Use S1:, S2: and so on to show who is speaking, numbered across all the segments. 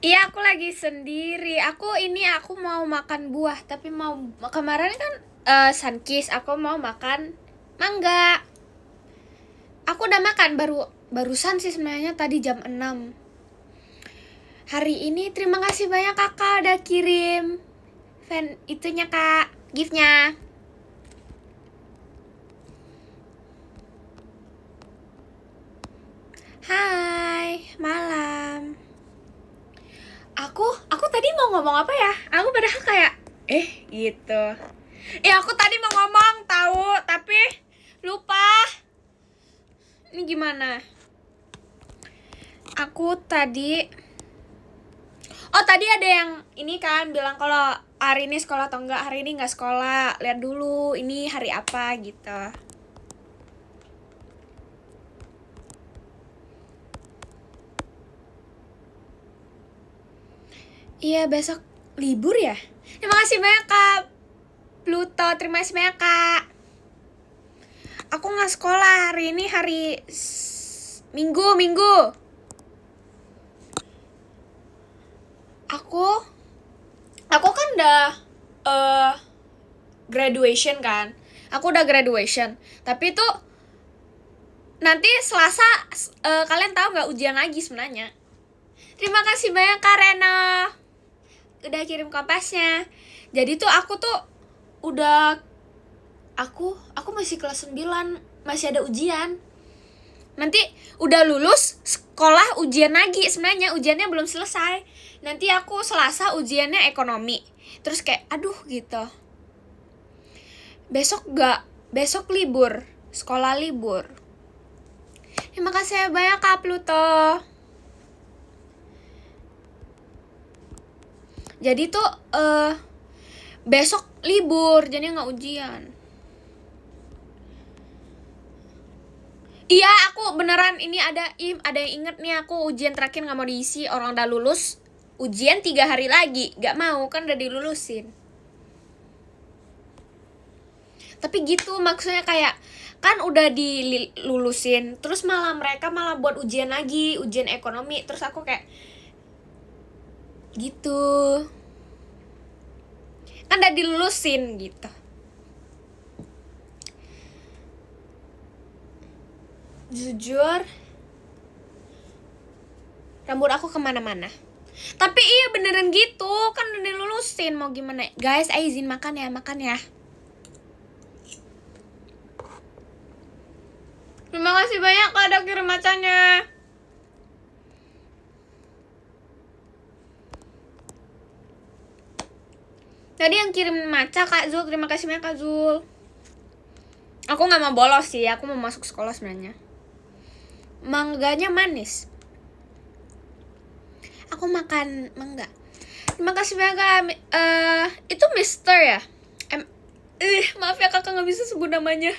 S1: Iya, aku lagi sendiri. Aku mau makan buah, tapi mau kemarin kan Sunkist, aku mau makan mangga. Aku udah makan barusan sih sebenarnya tadi jam 6. Hari ini terima kasih banyak Kakak udah kirim fan itunya Kak, giftnya. Hai, malam. Aku tadi mau ngomong apa ya? Aku padahal kayak gitu. Aku tadi mau ngomong tahu, tapi lupa. Ini gimana? Aku tadi tadi ada yang ini kan bilang kalau hari ini sekolah atau enggak. Hari ini nggak sekolah. Lihat dulu ini hari apa gitu. Iya, besok libur ya? Terima kasih banyak Kak Pluto, terima kasih banyak Kak. Aku nggak sekolah hari ini, hari Minggu. Aku kan udah graduation kan. Aku udah graduation. Tapi tuh nanti Selasa kalian tahu nggak ujian lagi sebenarnya. Terima kasih banyak Kak Reno udah kirim kompasnya. Jadi tuh aku tuh udah aku masih kelas 9, masih ada ujian. Nanti udah lulus sekolah ujian lagi, sebenarnya ujiannya belum selesai. Nanti aku Selasa ujiannya ekonomi. Terus kayak aduh gitu. Besok libur, sekolah libur. Terima kasih banyak Kak Pluto. Jadi tuh besok libur, jadi nggak ujian. Iya, aku beneran ini ada yang inget nih, aku ujian terakhir nggak mau diisi, orang udah lulus. Ujian 3 hari lagi, nggak mau kan udah dilulusin. Tapi gitu maksudnya kayak kan udah dilulusin, terus mereka malah buat ujian lagi, ujian ekonomi, terus aku kayak gitu. Kan udah dilulusin gitu. Jujur, rambut aku kemana-mana. Tapi iya beneran gitu, kan udah dilulusin, mau gimana? Guys, ayo izin makan ya. Terima kasih banyak Kak udah kirim macanya. Tadi yang kirim maca Kak Zul, terima kasih banyak Kak Zul. Aku gak mau bolos sih, aku mau masuk sekolah sebenarnya. Mangganya manis. Aku makan mangga. Terima kasih banyak Kak. Itu Mister ya? Maaf ya kakak gak bisa sebut namanya.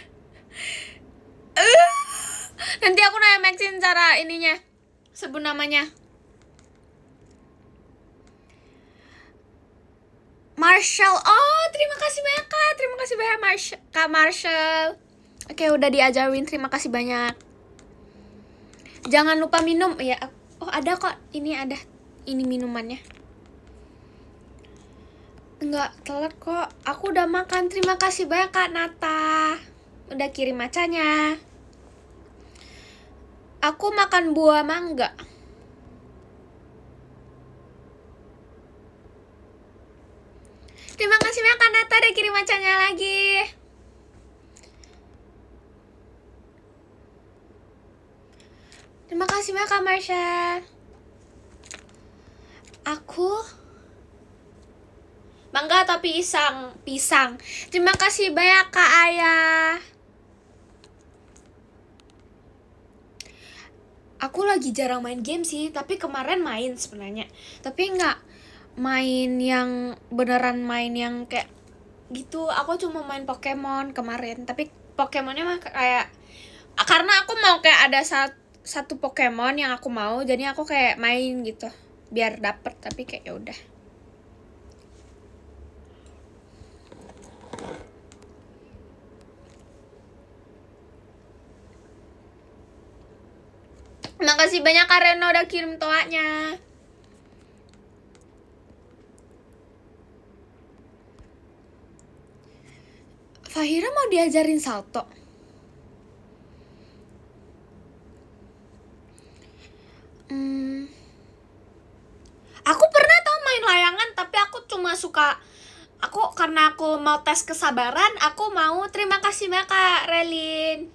S1: Nanti aku nanya Maxin cara ininya, sebut namanya. Marshall. Oh, terima kasih banyak Kak. Terima kasih banyak Kak Marshall. Oke, udah diajarin. Terima kasih banyak. Jangan lupa minum ya. Oh, ada kok. Ini ada. Ini minumannya. Enggak telat kok. Aku udah makan. Terima kasih banyak Kak Nata. Udah kirim macanya. Aku makan buah mangga. Terima kasih banyak Kak Nata udah kirim macanya lagi. Terima kasih banyak Kak Marsha. Aku mangga atau pisang. Terima kasih banyak Kak Ayah. Aku lagi jarang main game sih, tapi kemarin main sebenarnya. Tapi nggak main yang beneran main yang kayak gitu. Aku cuma main Pokemon kemarin, tapi Pokemonnya mah kayak karena aku mau kayak ada satu Pokemon yang aku mau, jadi aku kayak main gitu biar dapet, tapi kayak ya udah. Makasih banyak Kak Reno udah kirim toanya. Kak Hira mau diajarin salto. Aku pernah tau main layangan, tapi aku cuma suka, karena aku mau tes kesabaran, aku mau, terima kasih banyak Kak Relin.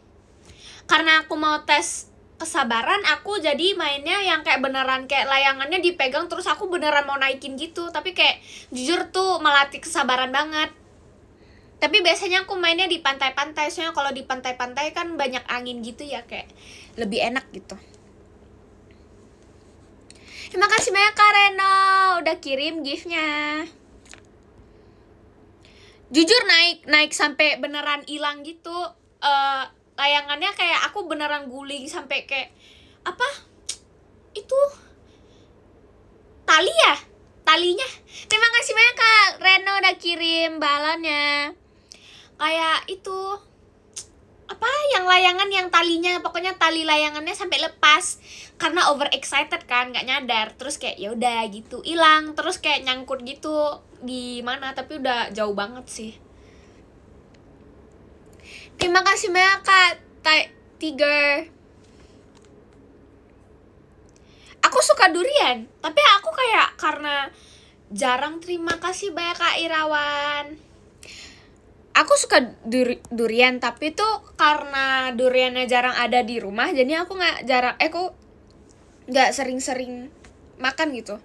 S1: Karena aku mau tes kesabaran, aku jadi mainnya yang kayak beneran kayak layangannya dipegang terus aku beneran mau naikin gitu. Tapi kayak jujur tuh melatih kesabaran banget. Tapi biasanya aku mainnya di pantai-pantai, soalnya kalau di pantai-pantai kan banyak angin gitu ya, kayak lebih enak gitu. Terima kasih banyak Kak Reno udah kirim giftnya. Jujur naik sampai beneran hilang gitu. Layangannya kayak aku beneran guling sampai kayak apa? Itu tali ya? Talinya. Terima kasih banyak Kak Reno udah kirim balonnya. Kayak itu apa yang layangan yang talinya, pokoknya tali layangannya sampai lepas karena overexcited kan, nggak nyadar, terus kayak ya udah gitu hilang, terus kayak nyangkut gitu di mana, tapi udah jauh banget sih. Terima kasih banyak Kak Tiger. Aku suka durian, tapi aku kayak karena jarang. Terima kasih banyak Kak Irawan. Aku suka durian, tapi tuh karena duriannya jarang ada di rumah, jadi aku nggak sering-sering makan gitu.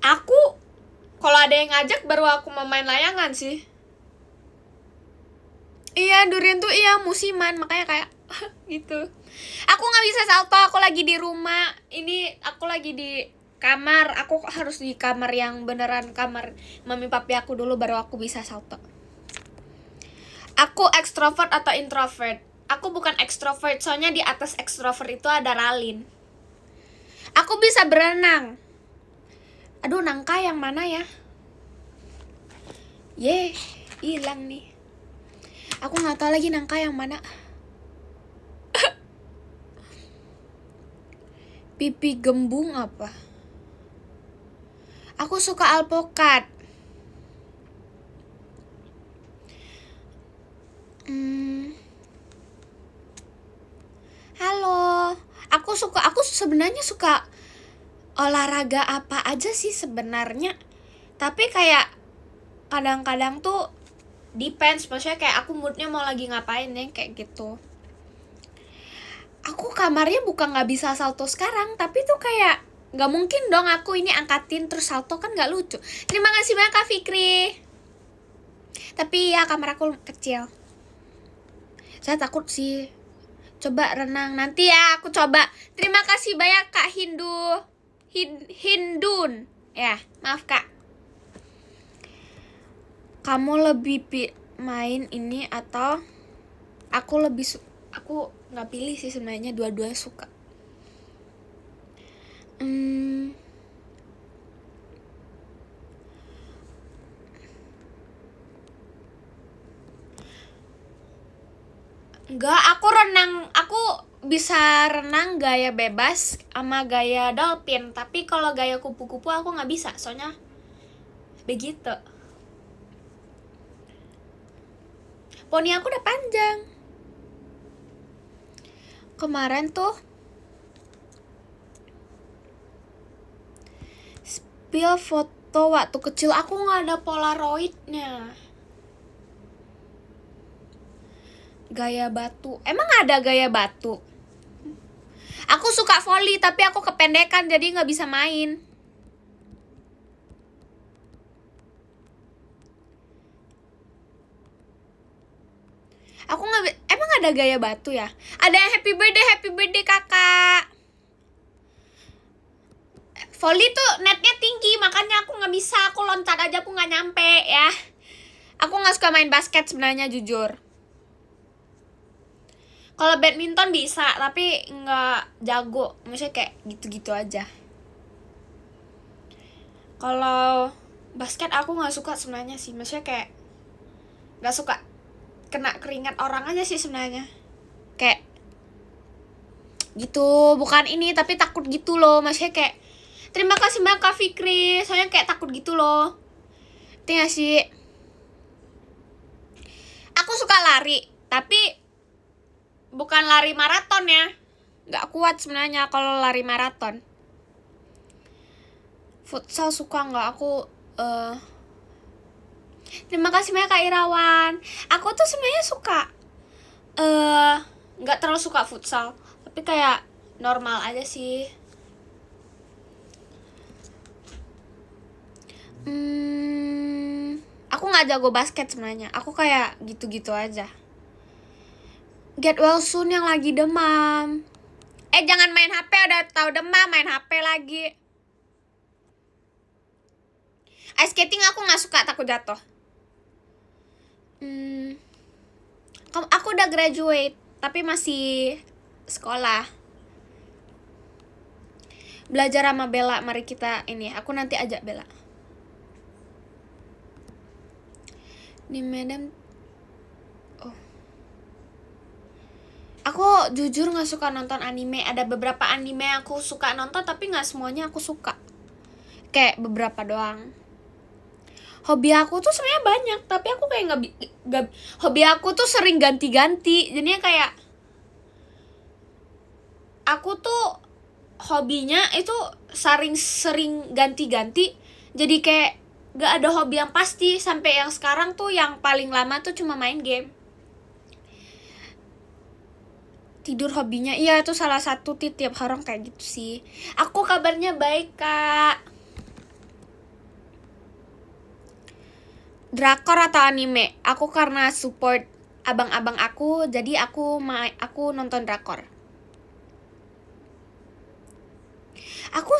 S1: Aku kalau ada yang ngajak baru aku mau main layangan sih. Iya, durian tuh iya musiman, makanya kayak gitu. Aku nggak bisa salto, aku lagi di rumah. Ini aku lagi di kamar, aku harus di kamar yang beneran kamar mami papi aku dulu baru aku bisa salto. Aku extrovert atau introvert? Aku bukan extrovert, soalnya di atas extrovert itu ada Ralin. Aku bisa berenang. Aduh, nangka yang mana ya? Hilang nih. Aku nggak tahu lagi nangka yang mana. Pipi gembung apa? Aku suka alpukat. Halo. Aku sebenarnya suka olahraga apa aja sih sebenarnya. Tapi kayak kadang-kadang tuh depends, maksudnya kayak aku moodnya mau lagi ngapain ya, kayak gitu. Aku kamarnya bukan nggak bisa salto sekarang, tapi tuh kayak nggak mungkin dong aku ini angkatin terus salto, kan nggak lucu. Terima kasih banyak Kak Fikri. Tapi ya kamar aku kecil, saya takut sih. Coba renang nanti ya, aku coba. Terima kasih banyak Kak Hindun. Ya, maaf Kak. Kamu lebih main ini atau aku nggak pilih sih sebenarnya, dua-dua suka. Enggak, aku bisa renang gaya bebas sama gaya dolphin, tapi kalau gaya kupu-kupu aku nggak bisa, soalnya begitu. Poni aku udah panjang. Kemarin tuh spill foto waktu kecil aku nggak ada polaroidnya. Gaya batu, emang ada gaya batu? Aku suka volley tapi aku kependekan jadi nggak bisa main. Aku nggak, emang ada gaya batu ya? Ada yang happy birthday kakak. Volley tuh netnya tinggi, makanya aku nggak bisa. Aku loncat aja aku nggak nyampe ya. Aku nggak suka main basket sebenarnya, jujur. Kalau badminton bisa, tapi nggak jago. Maksudnya kayak gitu-gitu aja. Kalau basket aku nggak suka sebenarnya sih. Maksudnya kayak nggak suka kena keringat orang aja sih sebenarnya. Kayak gitu, bukan ini tapi takut gitu loh. Maksudnya kayak terima kasih banyak Kak Fikri, soalnya kayak takut gitu loh. Ngerti gak sih? aku suka lari, tapi bukan lari maraton ya. Nggak kuat sebenarnya kalau lari maraton. Futsal suka nggak? Aku terima kasih banyak Kak Irawan. Aku tuh sebenarnya suka nggak terlalu suka futsal, tapi kayak normal aja sih. Aku nggak jago basket sebenarnya. Aku kayak gitu-gitu aja. Get well soon yang lagi demam. Jangan main HP, udah tahu demam main HP lagi. Ice skating aku nggak suka, takut jatuh. Aku udah graduate, tapi masih sekolah. Belajar sama Bella, mari kita ini. Aku nanti ajak Bella. Di Medan. Oh. Aku jujur nggak suka nonton anime. Ada beberapa anime yang aku suka nonton, tapi nggak semuanya aku suka. Kayak beberapa doang. Hobi aku tuh sebenarnya banyak, tapi aku kayak nggak. Hobi aku tuh sering ganti-ganti. Jadinya kayak aku tuh hobinya itu sering ganti-ganti. Jadi kayak gak ada hobi yang pasti. Sampai yang sekarang tuh yang paling lama tuh cuma main game. Tidur hobinya, iya itu salah satu tiap orang kayak gitu sih. Aku kabarnya baik Kak. Drakor atau anime? Aku karena support abang-abang aku, jadi aku nonton drakor. Aku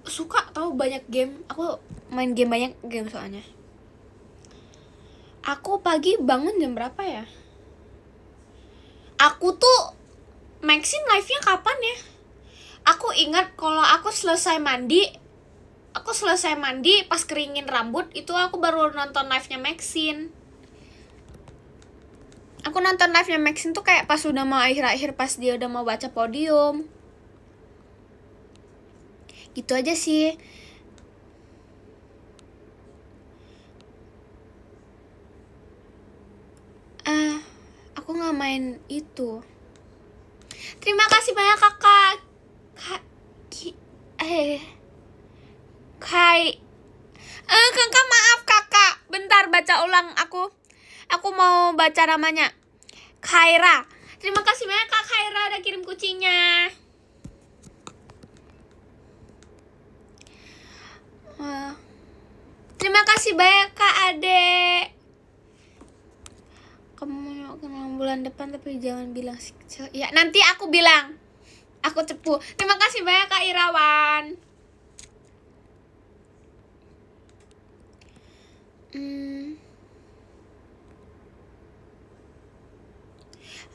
S1: suka tahu banyak game. Aku main game banyak game soalnya. Aku pagi bangun jam berapa ya? Aku tuh Maxin live-nya kapan ya? Aku ingat kalau aku selesai mandi pas keringin rambut, itu aku baru nonton live-nya Maxin. Aku nonton live-nya Maxin tuh kayak pas udah mau akhir-akhir, pas dia udah mau baca podium. Gitu aja sih. Aku gak main itu. Terima kasih banyak kakak. Kakak maaf kakak. Bentar baca ulang aku. Aku mau baca namanya. Khaira. Terima kasih banyak Kak Khaira udah kirim kucingnya. Terima kasih banyak Kak Ade. Kamu mau kenal bulan depan tapi jangan bilang si kecil. Ya nanti aku bilang. Aku cepu. Terima kasih banyak Kak Irawan.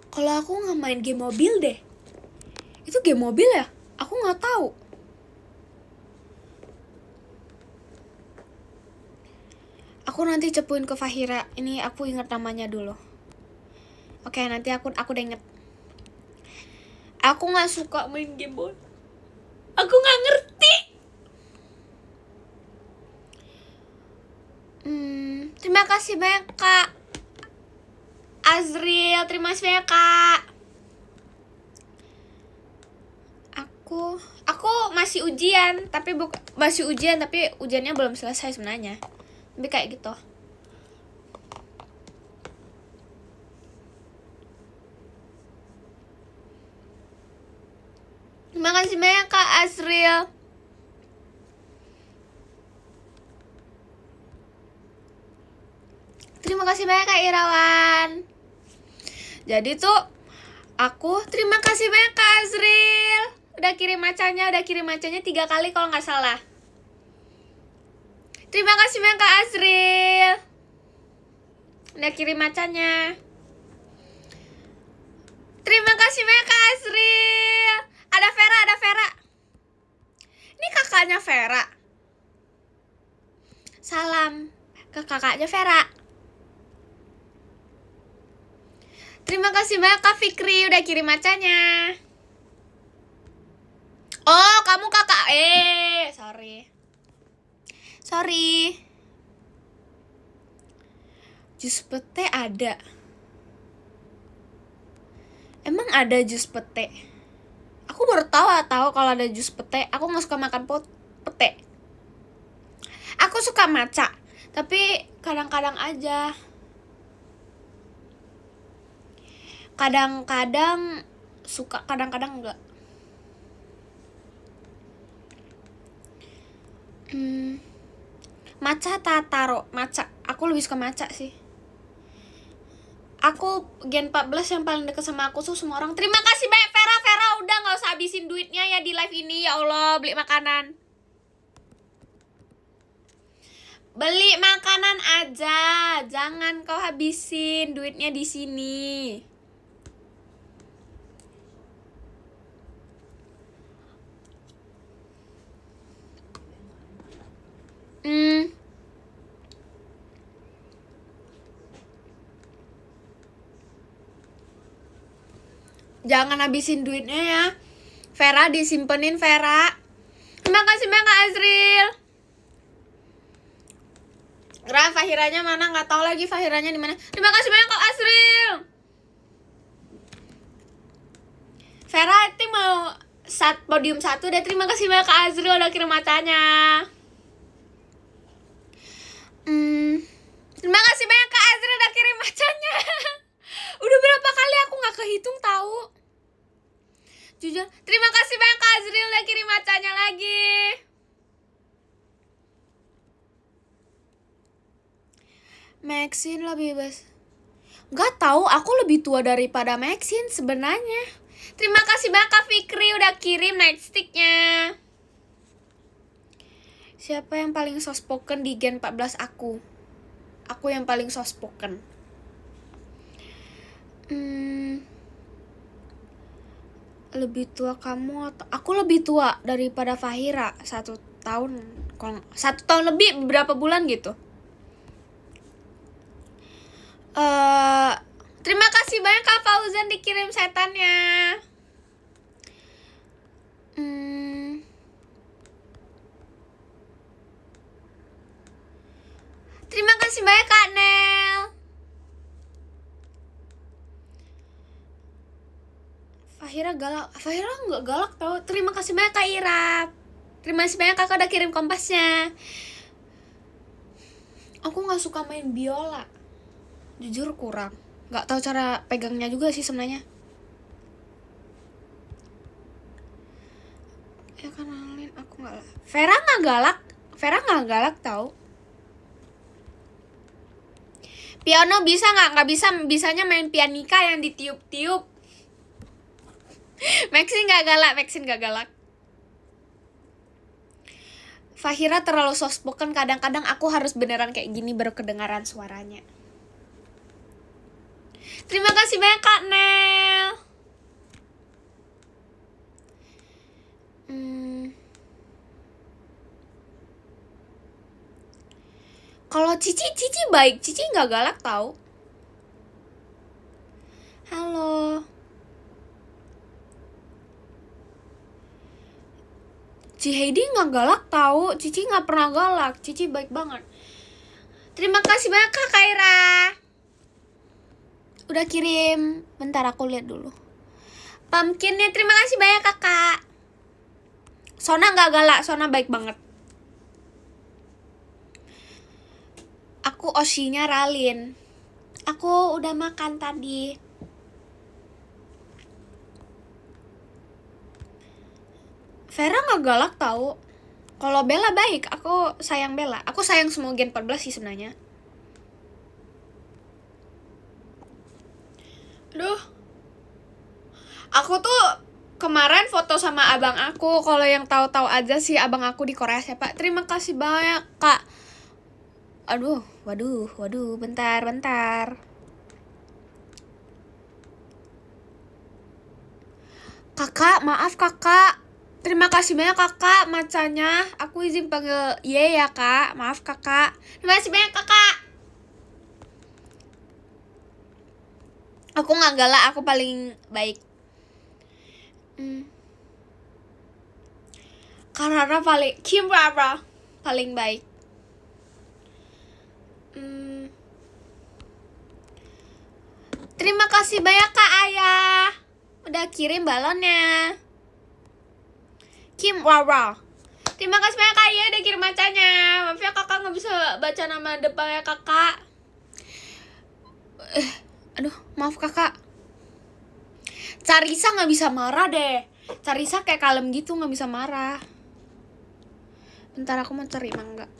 S1: Kalau aku nggak main game mobil deh. Itu game mobil ya? Aku nggak tahu. Aku nanti cepuin ke Fahira. Ini aku ingat namanya dulu. Oke, nanti aku udah inget. Aku nggak suka main game board. Aku nggak ngerti. Terima kasih banyak Kak Azril. Terima kasih banyak Kak. Aku masih ujian, tapi ujiannya belum selesai sebenarnya. Tapi kayak gitu. Terima kasih banyak Kak Azril. Terima kasih banyak Kak Irawan. Jadi tuh aku terima kasih banyak Kak Azril. Udah kirim macanya 3 kali kalau nggak salah. Terima kasih banyak Kak Azril. Udah kirim macanya. Terima kasih banyak Kak Azril. Ada Vera. Ini kakaknya Vera. Salam ke kakaknya Vera. Terima kasih banyak Kak Fikri udah kirim macanya. Oh, kamu kakak. Sorry. Jus pete ada. Emang ada jus pete? Aku baru tahu kalau ada jus pete. Aku nggak suka makan pete. Aku suka matcha, tapi kadang-kadang aja. Kadang-kadang suka, kadang-kadang enggak. Matcha taro, matcha. Aku lebih suka matcha sih. Aku Gen 14 yang paling deket sama aku tuh semua orang. Terima kasih banyak Vera. Vera udah gak usah habisin duitnya ya di live ini. Ya Allah, beli makanan. Beli makanan aja. Jangan kau habisin duitnya di sini. Jangan habisin duitnya ya. Vera disimpenin Vera. Terima kasih banyak Kak Azril. Fahiranya mana? Nggak tahu lagi Fahiranya di mana. Terima kasih banyak Kak Azril. Vera itu mau podium 1 deh. Terima kasih banyak Kak Azril udah kirim matanya. Terima kasih banyak Kak Azril udah kirim matanya. Udah berapa kali aku nggak kehitung tahu. Jujur, terima kasih banyak Kak Azril udah kirim matanya lagi. Maxine lebih bebas. Gak tahu, aku lebih tua daripada Maxine sebenarnya. Terima kasih banyak Kak Fikri udah kirim nightsticknya. Siapa yang paling soft spoken di Gen 14 aku? Aku yang paling soft spoken. Lebih tua kamu atau aku lebih tua daripada Fahira 1 tahun, 1 tahun lebih beberapa bulan gitu. Terima kasih banyak Kak Fauzan dikirim setannya. Terima kasih banyak Kak Nel. Fahira galak. Fahira nggak galak tau. Terima kasih banyak Kak Irap. Terima kasih banyak Kakak udah kirim kompasnya. Aku nggak suka main biola. Jujur kurang. Nggak tahu cara pegangnya juga sih sebenarnya. Ya kenalin aku nggak lah. Vera nggak galak. Vera nggak galak tau. Piano bisa nggak? Nggak bisa. Bisanya main pianika yang ditiup-tiup. Maxine nggak galak. Maxine nggak galak. Fahira terlalu soft spoken. Kadang-kadang aku harus beneran kayak gini baru kedengaran suaranya. Terima kasih banyak Kak Nel. Kalau Cici baik. Cici nggak galak tau. Halo. Ci Heidi nggak galak tau. Cici nggak pernah galak. Cici baik banget. Terima kasih banyak Kak Kaira. Udah kirim. Bentar aku lihat dulu. Pumpkinnya terima kasih banyak Kakak. Sona nggak galak. Sona baik banget. Aku Oshinya Ralin. Aku udah makan tadi. Vera nggak galak tau. Kalau Bella baik. Aku sayang Bella. Aku sayang semua Gen 14 sih sebenarnya. Aduh. Aku tuh kemarin foto sama abang aku. Kalau yang tahu-tahu aja sih abang aku di Korea siapa. Terima kasih banyak Kak. Aduh, waduh, bentar. Kakak, maaf Kakak. Terima kasih banyak Kakak macanya. Aku izin panggil Ye ya Kak. Maaf Kakak. Terima kasih banyak Kakak. Aku gak galak, aku paling baik. Karena Kim Rara paling baik. Terima kasih banyak Kak Ayah. udah kirim balonnya. Kim Wawa. Terima kasih banyak Kak ya udah kirim macanya. Maaf ya kakak nggak bisa baca nama depannya kakak. Aduh, maaf kakak. Carisa nggak bisa marah deh. Carisa kayak kalem gitu, nggak bisa marah. Bentar aku mau cari mangga.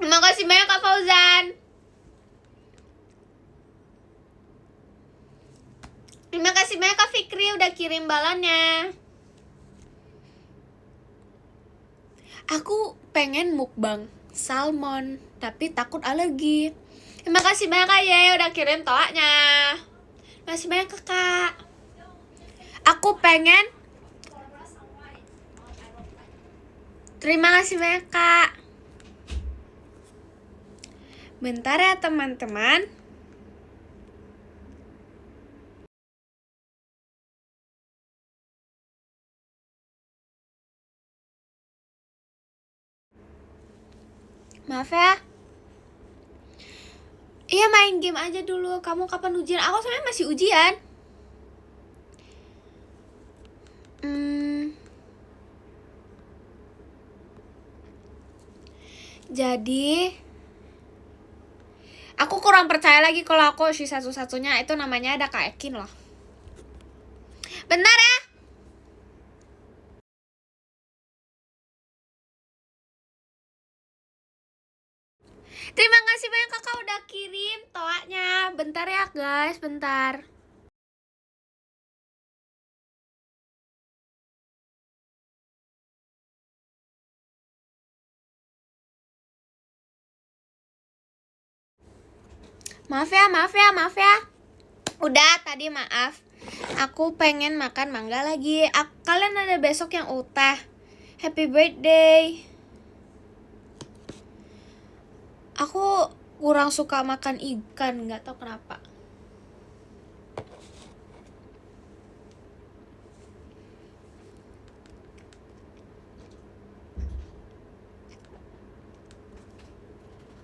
S1: Terima kasih banyak Kak Fauzan. Terima kasih banyak Kak Fikri udah kirim balonnya. Aku pengen mukbang salmon, tapi takut alergi. Terima kasih banyak Kak Ye udah kirim toaknya. Terima kasih banyak kakak. Aku pengen. Terima kasih banyak Kak. Bentar ya teman-teman. Maaf ya. Iya main game aja dulu. Kamu kapan ujian? Aku sebenarnya masih ujian. Jadi aku kurang percaya lagi kalau aku si satu-satunya itu namanya ada Kak Ekin loh. Bentar ya. Terima kasih banyak kakak udah kirim toaknya. Bentar ya guys, bentar. Maaf ya, maaf ya, maaf ya. Udah tadi maaf. Aku pengen makan mangga lagi. Kalian ada besok yang ultah. Happy birthday. Aku kurang suka makan ikan, nggak tahu kenapa.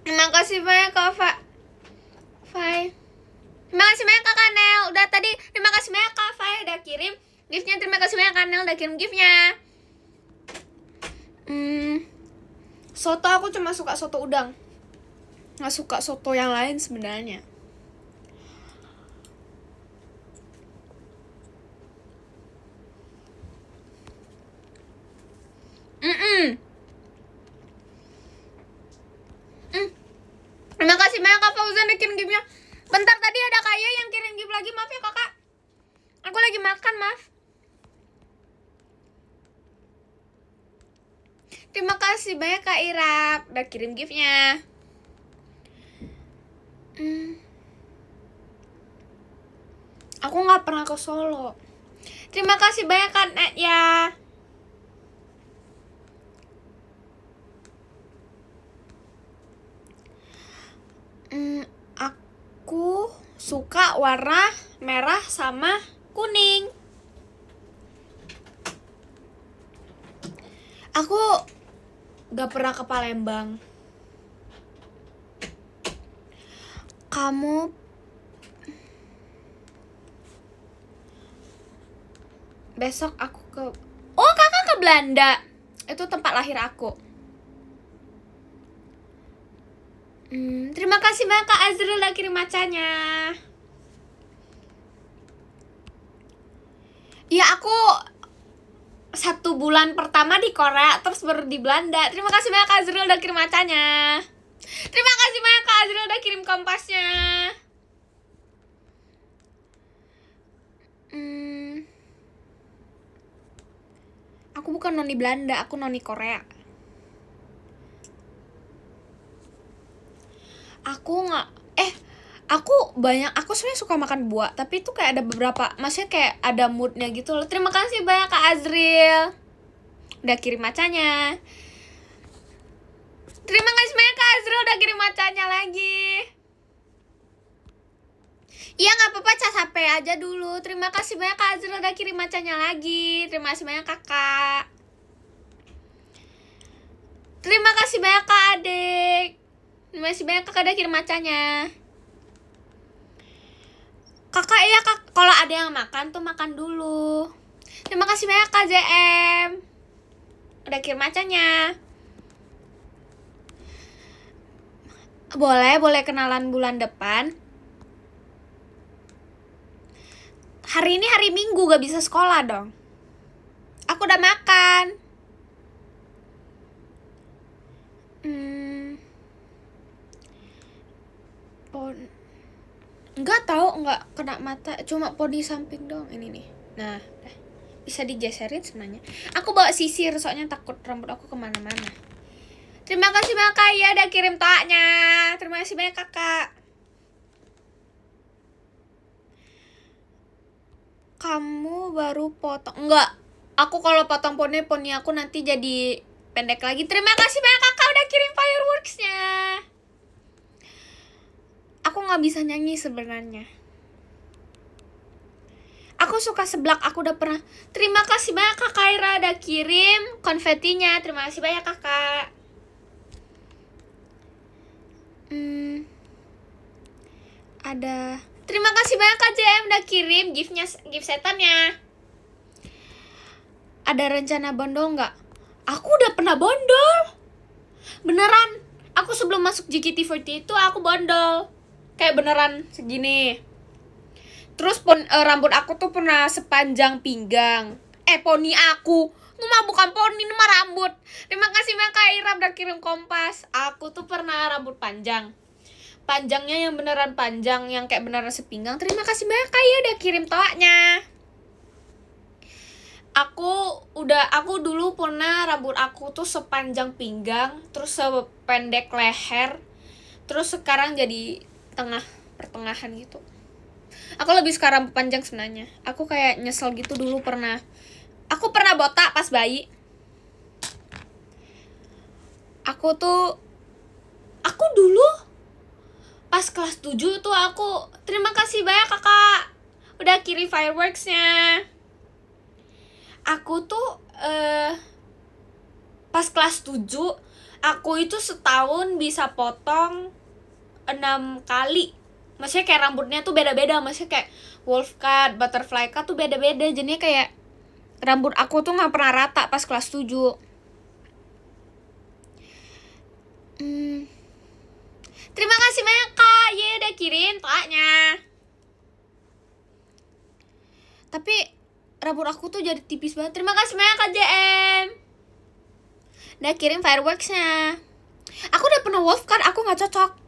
S1: Terima kasih banyak Kak Fai. Terima kasih banyak Kak Kanel. Udah tadi terima kasih banyak Kak Fai udah kirim giftnya. Terima kasih banyak Kanel udah kirim giftnya. Soto aku cuma suka soto udang. Nggak suka soto yang lain sebenarnya. Terima kasih banyak Kak Fauzan udah kirim giftnya. Bentar tadi ada Kaya yang kirim gift lagi. Maaf ya kakak. Aku lagi makan, maaf. Terima kasih banyak Kak Irap udah kirim giftnya. Aku nggak pernah ke Solo. Terima kasih banyak Kak Net ya. Aku suka warna merah sama kuning. Aku gak pernah ke Palembang. Kamu besok aku ke. Oh, kakak ke Belanda. Itu tempat lahir aku. Terima kasih banyak Kak Azrul udah kirim macanya. Ya aku 1 bulan pertama di Korea, terus baru di Belanda. Terima kasih banyak Kak Azrul udah kirim macanya. Terima kasih banyak Kak Azrul udah kirim kompasnya. Aku bukan noni Belanda, aku noni Korea. Aku sebenarnya suka makan buah, tapi itu kayak ada beberapa, maksudnya kayak ada moodnya gitu loh. Terima kasih banyak Kak Azril udah kirim macanya. Terima kasih banyak Kak Azril udah kirim macanya lagi. Iya nggak apa-apa, cas HP aja dulu. Terima kasih banyak Kak Azril udah kirim macanya lagi. Terima kasih banyak kakak. Terima kasih banyak Kak Adik. Terima Terima kasih banyak kakak udah kirim macanya. Kakak ya kak, kalau ada yang makan tuh makan dulu. Terima kasih banyak kak JM udah kirim macanya. Boleh kenalan bulan depan. Hari ini hari Minggu gak bisa sekolah dong. Aku udah makan. Enggak tahu, enggak kena mata, cuma poni samping dong ini nih. Nah, bisa digeserin sebenarnya. Aku bawa sisir soalnya takut rambut aku kemana-mana. Terima kasih banyak kak ya udah kirim toaknya. Terima kasih banyak kakak. Kamu baru potong? Enggak. Aku kalau potong poni aku nanti jadi pendek lagi. Terima kasih banyak kakak udah kirim fireworksnya. Aku nggak bisa nyanyi sebenarnya. Aku suka seblak, aku udah pernah. Terima kasih banyak kak Kaira udah kirim konfetinya. Terima kasih banyak kakak. Ada. Terima kasih banyak kak JM udah kirim gift setannya. Ada rencana bondol nggak? Aku udah pernah bondol. Beneran. Aku sebelum masuk JKT48 itu aku bondol. Kayak beneran segini. Terus rambut aku tuh pernah sepanjang pinggang. Poni aku. Ini mah bukan poni, ini mah rambut. Terima kasih banyak Kak Ira udah kirim kompas. Aku tuh pernah rambut panjang. Panjangnya yang beneran panjang, yang kayak beneran sepinggang. Terima kasih banyak Kak Ira udah kirim toaknya. Aku dulu pernah rambut aku tuh sepanjang pinggang, terus sependek leher. Terus sekarang jadi pertengahan gitu. Aku lebih suka rambut panjang sebenarnya. Aku kayak nyesel gitu dulu pernah. Aku pernah botak pas bayi. Aku dulu pas kelas 7 tuh aku. Terima kasih banyak kakak udah kirim fireworksnya. Aku tuh pas kelas 7 aku itu setahun bisa potong 6 kali. Maksudnya kayak rambutnya tuh beda-beda. Maksudnya kayak wolf cut, butterfly cut tuh beda-beda. Jadinya kayak rambut aku tuh gak pernah rata pas kelas 7. Terima kasih banyak kak ya udah kirim toaknya. Tapi rambut aku tuh jadi tipis banget. Terima kasih banyak kak JM udah kirim fireworksnya. Aku udah pernah wolf cut, aku gak cocok.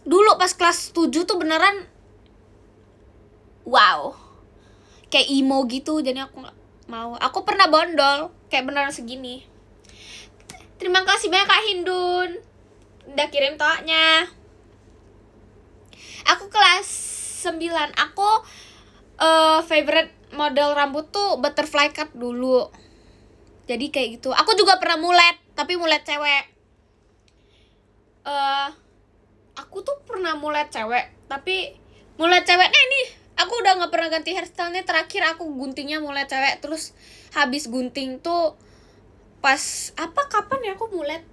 S1: Dulu pas kelas 7 tuh beneran wow, kayak emo gitu. Jadi aku gak mau. Aku pernah bondol kayak beneran segini. Terima kasih banyak Kak Hindun udah kirim toaknya. Aku kelas 9. Aku favorite model rambut tuh butterfly cut dulu. Jadi kayak gitu. Aku juga pernah mulet, tapi mulet cewek. Aku tuh pernah mulet cewek, tapi mulet ceweknya nih, aku udah gak pernah ganti hairstyle nih. Terakhir aku guntingnya mulet cewek. Terus habis gunting tuh pas kapan ya aku mulet?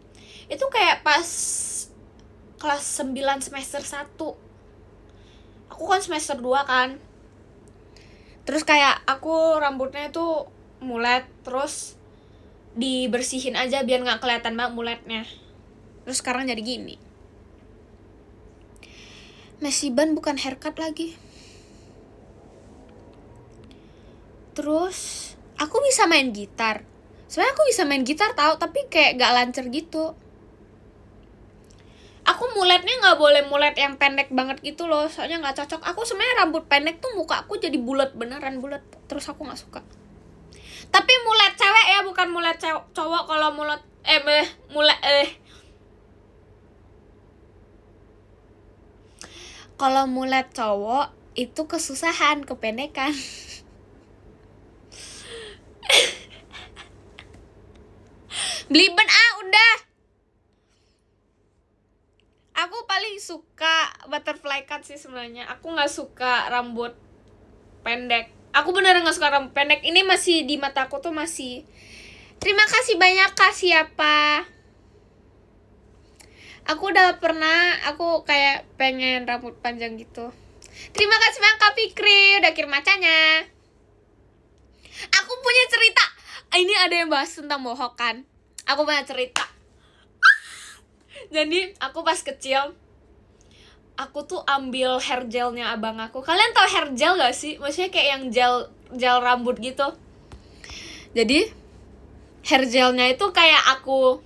S1: Itu kayak pas kelas 9 semester 1. Aku kan semester 2 kan. Terus kayak aku rambutnya tuh mulet, terus dibersihin aja biar gak kelihatan banget muletnya. Terus sekarang jadi gini. Mesiban bukan haircut lagi. Terus aku bisa main gitar. Sebenarnya aku bisa main gitar tahu, tapi kayak gak lancar gitu. Aku muletnya gak boleh mulet yang pendek banget gitu loh, soalnya gak cocok. Aku sebenarnya rambut pendek tuh muka aku jadi bulat, beneran bulat. Terus aku gak suka. Tapi mulet cewek ya, bukan mulet cowok. Kalau kalau mulet cowok itu kesusahan, kependekan. Bliben udah. Aku paling suka butterfly cut sih sebenarnya. Aku nggak suka rambut pendek. Aku beneran nggak suka rambut pendek. Ini masih di mata aku tuh masih. Terima kasih banyak kak siapa. Aku udah pernah, aku kayak pengen rambut panjang gitu. Terima kasih banyak Kak Fikri udah kirim macanya. Aku punya cerita. Ini ada yang bahas tentang mohawk kan. Aku punya cerita. Jadi aku pas kecil, aku tuh ambil hair gelnya abang aku. Kalian tau hair gel gak sih? Maksudnya kayak yang gel rambut gitu. Jadi hair gelnya itu kayak aku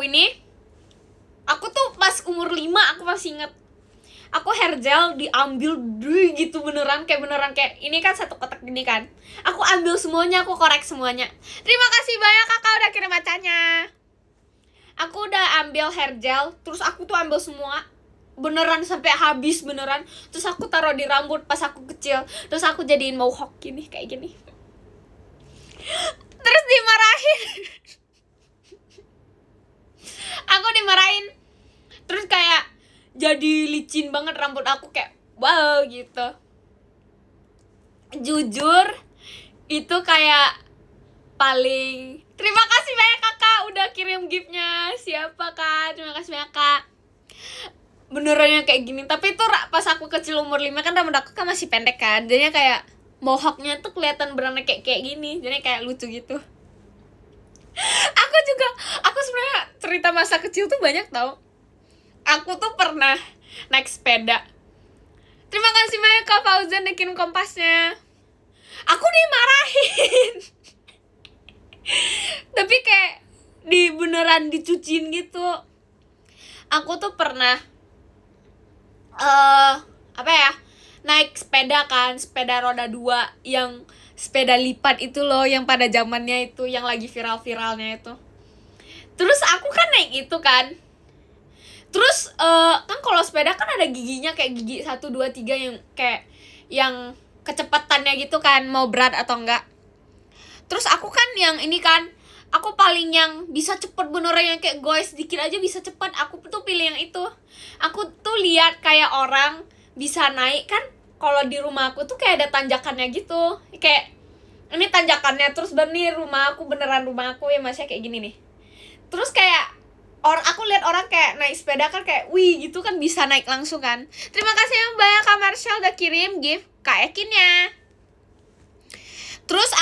S1: ini. Aku tuh pas umur 5 aku masih inget. Aku hair gel diambil gitu beneran kayak ini kan satu kotak gini kan. Aku ambil semuanya, aku korek semuanya. Terima kasih banyak kakak udah kirim macanya. Aku udah ambil hair gel, terus aku tuh ambil semua beneran sampai habis beneran. Terus aku taruh di rambut pas aku kecil. Terus aku jadiin mohawk gini kayak gini. Terus dimarahin. Aku dimarahin. Terus kayak jadi licin banget rambut aku kayak wow gitu. Jujur itu kayak paling. Terima kasih banyak kakak udah kirim giftnya. Siapa kak? Terima kasih banyak kak. Beneran yang kayak gini. Tapi itu pas aku kecil umur 5 kan rambut aku kan masih pendek kan. Jadinya kayak mohawknya tuh kelihatan beneran kayak gini. Jadi kayak lucu gitu. Aku sebenarnya cerita masa kecil tuh banyak tau. Aku tuh pernah naik sepeda. Terima kasih banyak Kak Fauzan udah kirim kompasnya. Aku dimarahin. Tapi kayak beneran dicuciin gitu. Aku tuh pernah naik sepeda kan, sepeda roda 2 yang sepeda lipat itu loh, yang pada zamannya itu yang lagi viral-viralnya itu. Terus aku kan naik itu kan. Terus kan kalau sepeda kan ada giginya kayak gigi 1, 2, 3 yang kayak yang kecepatannya gitu kan, mau berat atau enggak. Terus aku kan yang ini kan, aku paling yang bisa cepet beneran yang kayak goes dikit aja bisa cepet. Aku tuh pilih yang itu. Aku tuh lihat kayak orang bisa naik kan, kalau di rumah aku tuh kayak ada tanjakannya gitu. Kayak ini tanjakannya, terus bener beneran rumah aku ya masih kayak gini nih. Terus kayak aku lihat orang kayak naik sepeda kan kayak wih gitu kan bisa naik langsung kan. Terima kasih yang banyak Kak Marshall udah kirim gift Kak Ekinnya. Terus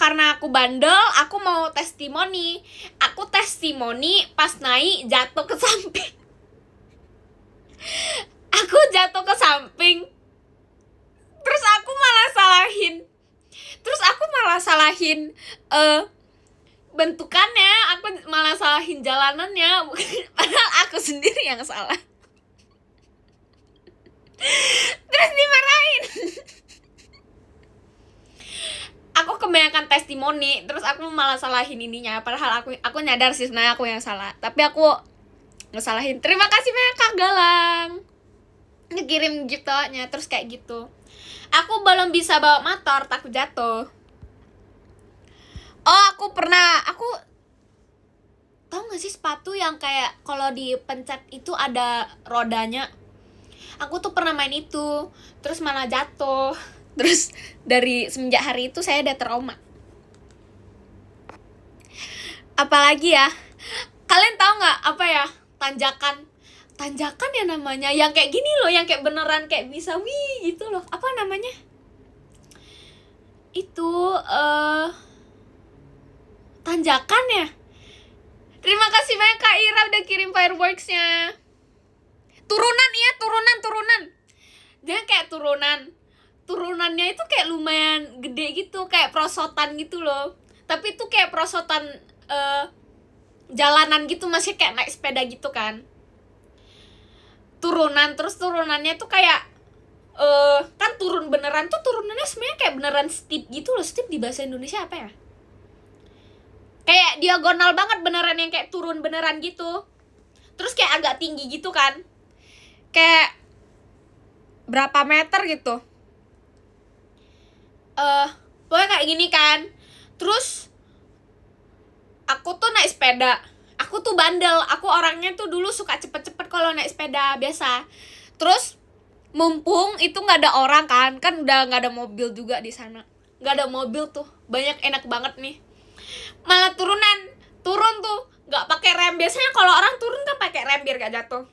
S1: karena aku bandel, aku mau testimoni. Aku testimoni pas naik jatuh ke samping. Aku jatuh ke samping. Terus aku malah salahin bentukannya, aku malah salahin jalanannya. Padahal aku sendiri yang salah. Terus dimarahin. Aku kebanyakan testimoni, terus aku malah salahin ininya. Padahal aku nyadar sih sebenarnya aku yang salah, tapi aku ngesalahin. Terima kasih banyak Kak Galang ngirim giftnya. Terus kayak gitu, aku belum bisa bawa motor, takut jatuh. Oh, aku tau gak sih sepatu yang kayak kalau dipencet itu ada rodanya. Aku tuh pernah main itu, terus malah jatuh. Terus dari semenjak hari itu saya udah trauma. Apalagi ya, kalian tahu nggak apa ya, tanjakan ya namanya, yang kayak gini loh, yang kayak beneran kayak bisa wih gitu loh. Apa namanya itu? Tanjakan ya. Terima kasih banyak Kak Ira udah kirim fireworksnya. Turunan. Dia kayak turunannya itu kayak lumayan gede gitu, kayak perosotan gitu loh. Tapi itu kayak perosotan jalanan gitu, masih kayak naik sepeda gitu kan. Terus turunannya tuh kayak kan turun beneran tuh, turunannya sebenarnya kayak beneran steep gitu loh. Steep di bahasa Indonesia apa ya? Kayak diagonal banget beneran, yang kayak turun beneran gitu. Terus kayak agak tinggi gitu kan, kayak berapa meter gitu. Pokoknya kayak gini kan. Terus aku tuh naik sepeda. Aku tuh bandel. Aku orangnya tuh dulu suka cepet-cepet kalau naik sepeda biasa. Terus mumpung itu nggak ada orang kan udah nggak ada mobil juga di sana. Nggak ada mobil tuh, banyak, enak banget nih. Malah turun tuh nggak pakai rem. Biasanya kalau orang turun kan pakai rem biar gak jatuh.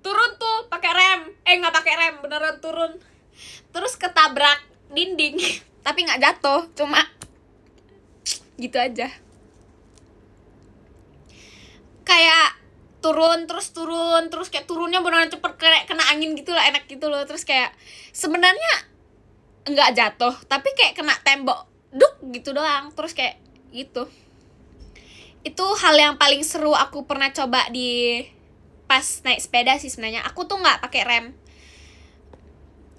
S1: Turun tuh pakai rem, nggak pakai rem, beneran turun. Terus ketabrak dinding, tapi nggak jatuh, cuma gitu aja. Kayak turun terus kayak turunnya beneran cepet, kayak kena angin gitu lah, enak gitu loh. Terus kayak sebenarnya nggak jatuh, tapi kayak kena tembok duk gitu doang. Terus kayak gitu. Itu hal yang paling seru aku pernah coba di pas naik sepeda sih sebenarnya. Aku tuh nggak pakai rem.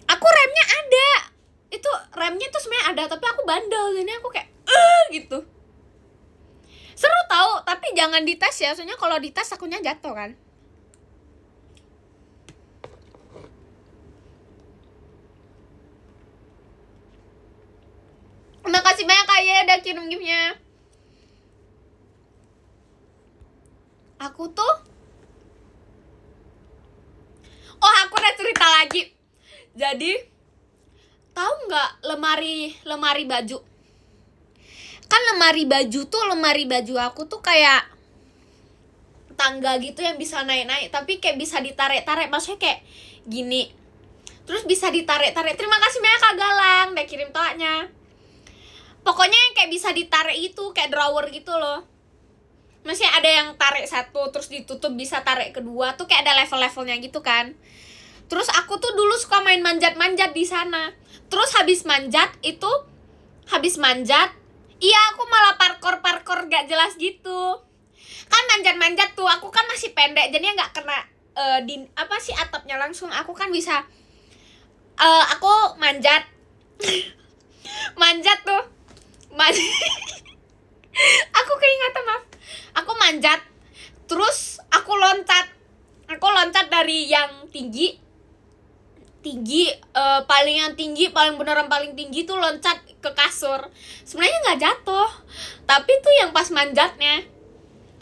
S1: Aku remnya ada. Itu remnya tuh sebenarnya ada, tapi aku bandel, jadi aku kayak gitu. Seru tahu, tapi jangan di tas ya, soalnya kalau di tas akunya jatuh kan. Terima kasih banyak Kak ya udah kirim gift-nya. Aku tuh aku udah cerita lagi. Jadi tahu nggak lemari baju? Kan lemari baju aku tuh kayak tangga gitu yang bisa naik-naik, tapi kayak bisa ditarik-tarik, maksudnya kayak gini. Terus bisa ditarik-tarik. Terima kasih banyak Kak Galang udah kirim toanya. Pokoknya yang kayak bisa ditarik itu, kayak drawer gitu loh. Masih ada yang tarik satu terus ditutup, bisa tarik kedua, tuh kayak ada level-levelnya gitu kan. Terus aku tuh dulu suka main manjat-manjat di sana. Terus habis manjat, iya aku malah parkour gak jelas gitu. Kan manjat-manjat tuh, aku kan masih pendek, jadinya gak kena atapnya langsung. Aku kan bisa aku manjat tuh aku keingatan, maaf. Aku manjat, terus aku loncat dari yang tinggi, paling beneran paling tinggi tuh loncat ke kasur. Sebenarnya nggak jatuh, tapi tuh yang pas manjatnya,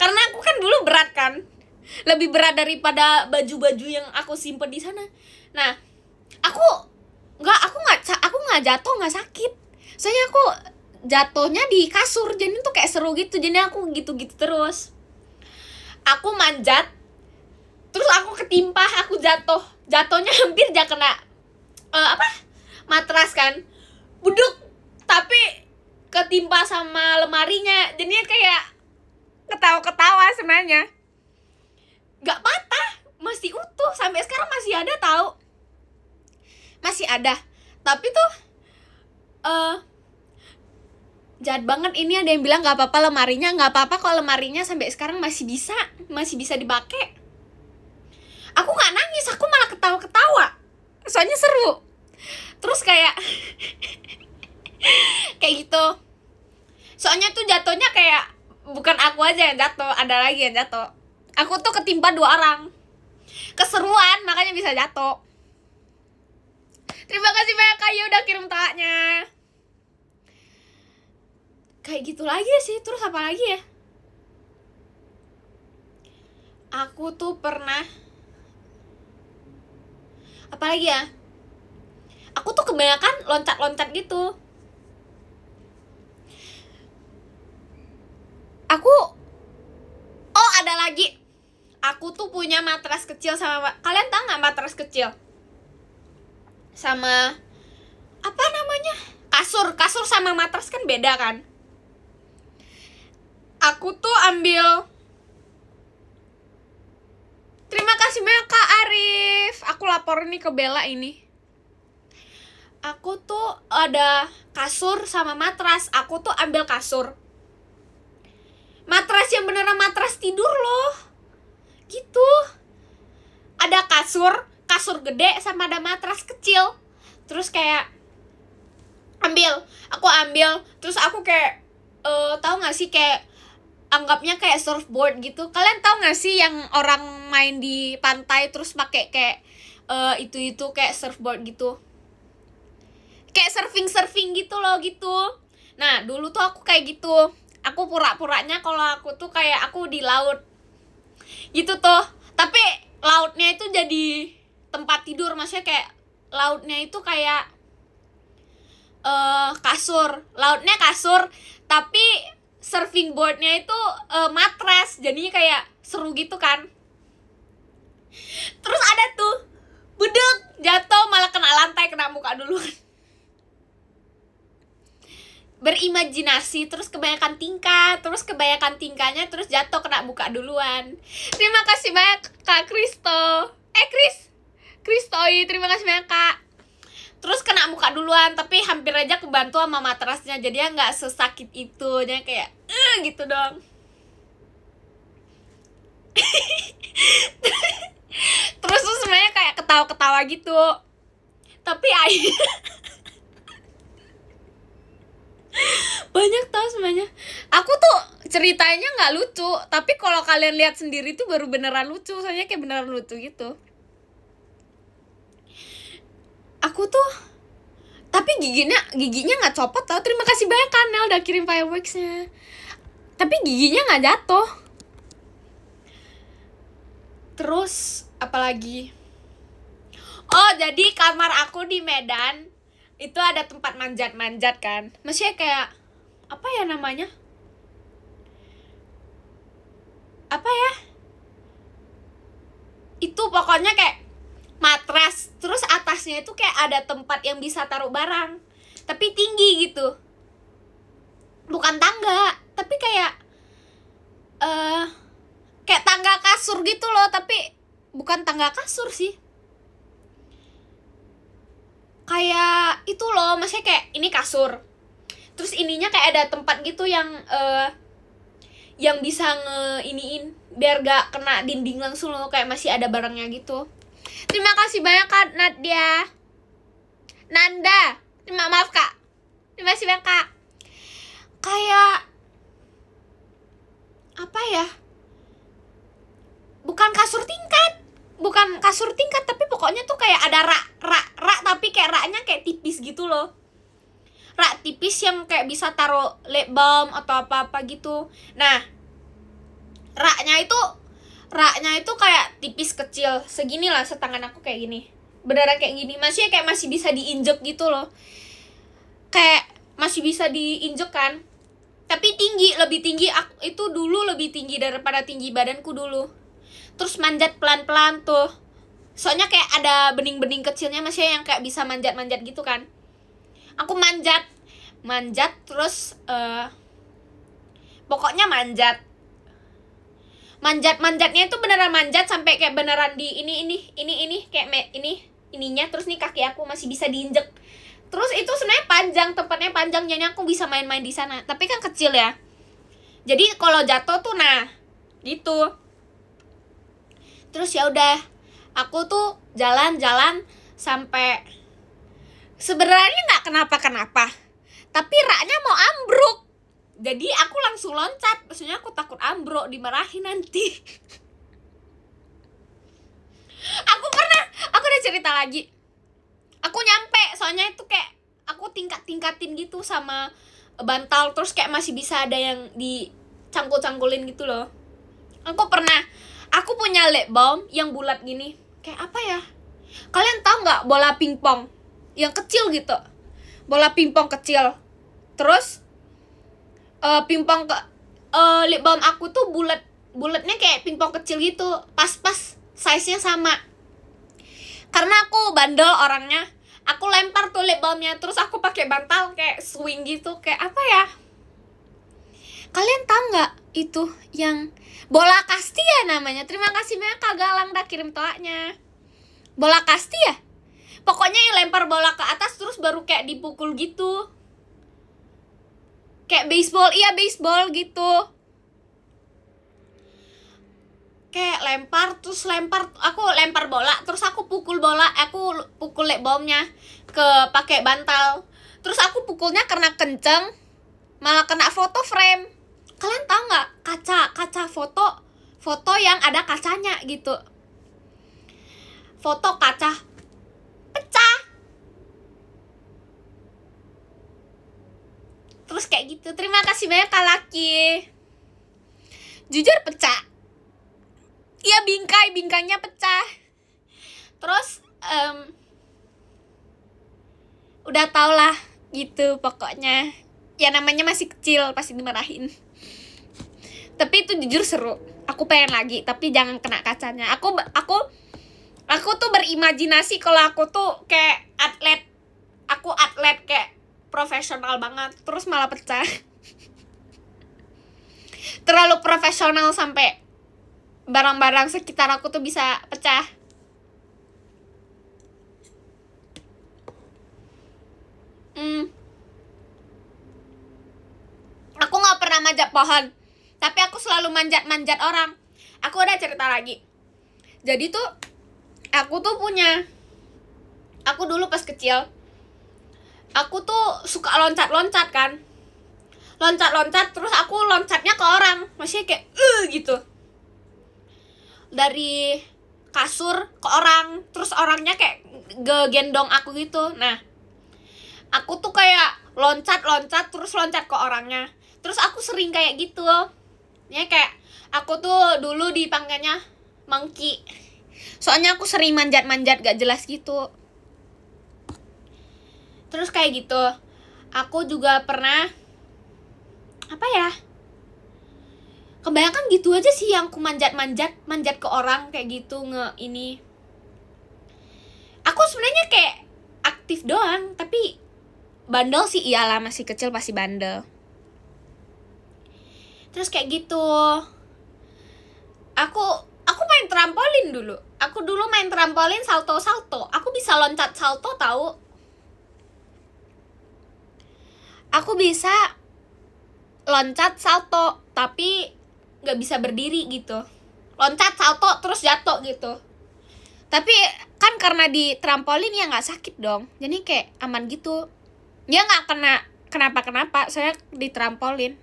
S1: karena aku kan dulu berat kan, lebih berat daripada baju-baju yang aku simpen di sana. Nah, aku nggak jatuh, nggak sakit. Soalnya aku jatuhnya di kasur, jadi tuh kayak seru gitu. Jadi aku gitu-gitu terus. Aku manjat, terus aku ketimpa, aku jatuhnya hampir kena matras kan, buduk, tapi ketimpa sama lemarinya, jadinya kayak ketawa-ketawa. Sebenarnya nggak patah, masih utuh, sampai sekarang masih ada tahu, masih ada. Tapi tuh jahat banget. Ini ada yang bilang nggak apa-apa lemarinya. Nggak apa-apa kalau lemarinya sampai sekarang masih bisa dipakai. Aku nggak nangis, aku malah ketawa-ketawa, soalnya seru. Terus kayak kayak gitu. Soalnya tuh jatuhnya kayak bukan aku aja yang jatuh, ada lagi yang jatuh. Aku tuh ketimpa 2 orang. Keseruan, makanya bisa jatuh. Terima kasih banyak Kak Yu udah kirim taknya. Kayak gitu lagi sih. Terus apa lagi ya? Aku tuh pernah, apa lagi ya? Aku tuh kebanyakan loncat-loncat gitu. Ada lagi. Aku tuh punya matras kecil sama, kalian tahu nggak matras kecil? Sama apa namanya? Kasur sama matras kan beda kan? Aku tuh ambil. Terima kasih banyak Kak Arif. Aku lapor nih ke Bella ini. Aku tuh ada kasur sama matras. Aku tuh ambil kasur. Matras yang beneran matras tidur loh. Gitu. Ada kasur gede sama ada matras kecil. Terus kayak aku ambil, terus aku kayak tahu nggak sih, kayak anggapnya kayak surfboard gitu. Kalian tahu nggak sih yang orang main di pantai terus pakai kayak itu kayak surfboard gitu, kayak surfing gitu loh gitu. Nah dulu tuh aku kayak gitu. Aku pura-puranya kalau aku tuh kayak aku di laut gitu tuh, tapi lautnya itu jadi tempat tidur. Maksudnya kayak lautnya itu kayak lautnya kasur, tapi surfing boardnya itu matras, jadinya kayak seru gitu kan. Terus ada tuh budek jatuh malah kena lantai, kena muka duluan. Berimajinasi terus kebanyakan tingkahnya terus jatuh kena muka duluan. Terima kasih banyak Kak Kristo. Kristoi, terima kasih banyak Kak. Terus kena muka duluan, tapi hampir aja kebantu sama matrasnya, jadi ya nggak sesakit itu, jadi kayak gitu dong. Terus tuh sebenarnya kayak ketawa-ketawa gitu, tapi banyak tau semuanya. Aku tuh ceritanya nggak lucu, tapi kalau kalian lihat sendiri tuh baru beneran lucu, soalnya kayak beneran lucu gitu. Aku tuh, tapi giginya nggak copot tau. Terima kasih banyak Kanel udah kirim fireworksnya. Tapi giginya nggak jatuh. Terus apalagi? Oh, jadi kamar aku di Medan itu ada tempat manjat-manjat kan. Maksudnya kayak apa ya namanya? Apa ya? Itu pokoknya kayak matras, terus atasnya itu kayak ada tempat yang bisa taruh barang, tapi tinggi gitu. Bukan tangga, tapi kayak kayak tangga kasur gitu loh, tapi bukan tangga kasur sih. Kayak itu loh, maksudnya kayak ini kasur. Terus ininya kayak ada tempat gitu yang bisa ngeiniin biar gak kena dinding langsung loh, kayak masih ada barangnya gitu. Terima kasih banyak Kak Nadia. Nanda. Maaf Kak. Terima kasih banyak Kak. Kayak apa ya? Bukan kasur tingkat, tapi pokoknya tuh kayak ada rak, tapi kayak raknya kayak tipis gitu loh. Rak tipis yang kayak bisa taruh lip balm atau apa-apa gitu. Nah, raknya itu kayak tipis kecil, segini lah, setangan aku kayak gini. Beneran kayak gini, kayak masih bisa diinjek gitu loh. Kayak masih bisa diinjek kan. Tapi lebih tinggi, aku itu dulu lebih tinggi daripada tinggi badanku dulu. Terus manjat pelan-pelan tuh. Soalnya kayak ada bening-bening kecilnya, maksudnya yang kayak bisa manjat-manjat gitu kan. Aku manjat terus pokoknya manjatnya itu beneran manjat sampai kayak beneran di ini kayak ininya, terus nih kaki aku masih bisa diinjek. Terus itu sebenarnya tempatnya panjang, jadi aku bisa main-main di sana. Tapi kan kecil ya. Jadi kalau jatuh tuh nah gitu. Terus ya udah, aku tuh jalan-jalan sampai sebenarnya nggak kenapa-kenapa, tapi raknya mau ambruk. Jadi aku langsung loncat, maksudnya aku takut ambruk, dimarahin nanti. Aku udah cerita lagi. Aku nyampe, soalnya itu kayak aku tingkatin gitu sama bantal, terus kayak masih bisa ada yang dicangkul-cangkulin gitu loh. Aku punya lip balm yang bulat gini, kayak apa ya? Kalian tahu nggak bola pingpong yang kecil gitu? Bola pingpong kecil. Terus lip balm aku tuh bulatnya kayak pingpong kecil gitu, pas size-nya sama. Karena aku bandel orangnya, aku lempar tuh lip balmnya, terus aku pakai bantal kayak swing gitu, kayak apa ya? Kalian tahu nggak itu yang bola kasti ya namanya? Terima kasih banyak Kak Galang udah kirim toanya. Bola kasti ya? Pokoknya yang lempar bola ke atas terus baru kayak dipukul gitu. Kayak baseball, iya baseball gitu. Kayak aku lempar bola, terus aku pukul lip balmnya ke pakai bantal. Terus aku pukulnya karena kenceng, malah kena foto frame. Kalian tahu nggak kaca foto yang ada kacanya gitu? Foto kaca pecah. Terus kayak gitu. Terima kasih banyak Kak Laki. Jujur pecah. Iya, bingkainya pecah. Terus udah tau lah gitu pokoknya. Ya namanya masih kecil, pasti dimarahin. Tapi itu jujur seru. Aku pengen lagi, tapi jangan kena kacanya. Aku tuh berimajinasi kalau aku tuh kayak atlet. Aku atlet kayak profesional banget, terus malah pecah. Terlalu profesional sampai barang-barang sekitar aku tuh bisa pecah. Aku gak pernah manjat pohon, tapi aku selalu manjat-manjat orang. Aku udah cerita lagi. Jadi tuh aku dulu pas kecil, aku tuh suka loncat-loncat kan. Loncat-loncat, terus aku loncatnya ke orang. Maksudnya kayak gitu. Dari kasur ke orang, terus orangnya kayak gendong aku gitu. Nah, aku tuh kayak loncat-loncat terus loncat ke orangnya. Terus aku sering kayak gitu. Ya kayak aku tuh dulu dipanggilnya monkey. Soalnya aku sering manjat-manjat gak jelas gitu. Terus kayak gitu. Aku juga pernah kebanyakan gitu aja sih yang aku manjat ke orang kayak gitu ini. Aku sebenarnya kayak aktif doang, tapi bandel sih iyalah, masih kecil pasti bandel. Terus kayak gitu. Aku main trampolin dulu. Aku dulu main trampolin salto. Aku bisa loncat salto tahu. Aku bisa loncat salto, tapi gak bisa berdiri gitu. Loncat salto terus jatuh gitu. Tapi kan karena di trampolin ya gak sakit dong. Jadi kayak aman gitu. Dia gak kena kenapa-kenapa. Saya di trampolin.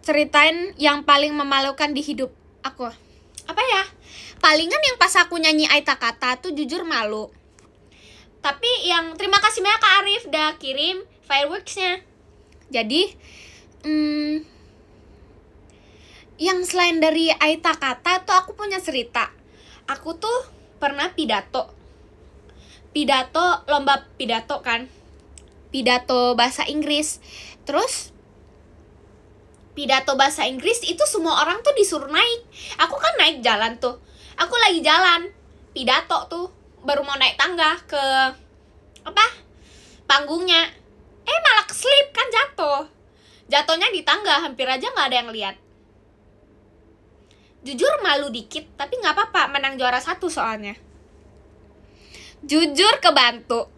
S1: Ceritain yang paling memalukan di hidup aku. Apa ya? Palingan yang pas aku nyanyi Aita Kata tuh jujur malu. Tapi yang terima kasih banyak Kak Arif udah kirim fireworksnya. Jadi yang selain dari Aita Kata tuh aku punya cerita. Aku tuh pernah pidato lomba pidato kan. Pidato bahasa Inggris. Terus pidato bahasa Inggris itu semua orang tuh disuruh naik. Aku kan naik jalan tuh. Aku lagi jalan pidato tuh, baru mau naik tangga ke panggungnya. Malah keslip kan, jatuhnya di tangga, hampir aja nggak ada yang lihat. Jujur malu dikit, tapi nggak apa-apa, menang juara 1 soalnya. Jujur kebantu.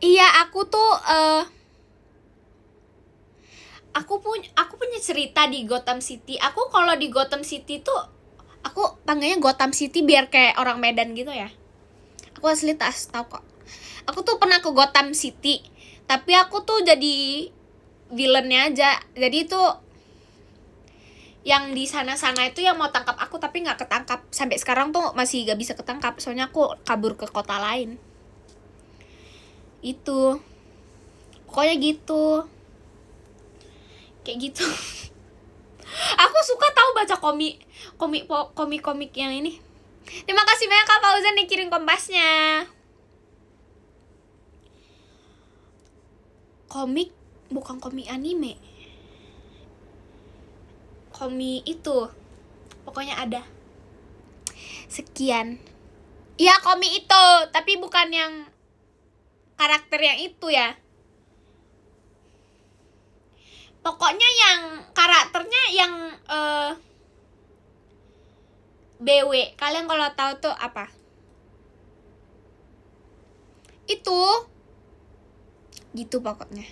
S1: Iya, aku tuh aku punya cerita di Gotham City. Aku kalau di Gotham City tuh aku panggilnya Gotham City biar kayak orang Medan gitu ya. Aku asli tahu kok. Aku tuh pernah ke Gotham City, tapi aku tuh jadi villainnya aja. Jadi tuh yang di sana-sana itu yang mau tangkap aku tapi nggak ketangkap. Sampai sekarang tuh masih gak bisa ketangkap, soalnya aku kabur ke kota lain. Itu pokoknya gitu. Kayak gitu. Aku suka tahu baca komik yang ini. Terima kasih banyak Kak Fauzan dikirim kompasnya. Komik, bukan komik anime. Komik itu pokoknya ada. Sekian. Iya, komik itu, tapi bukan yang karakter yang itu ya. Pokoknya yang karakternya yang BW. Kalian kalau tahu tuh apa? Itu gitu pokoknya.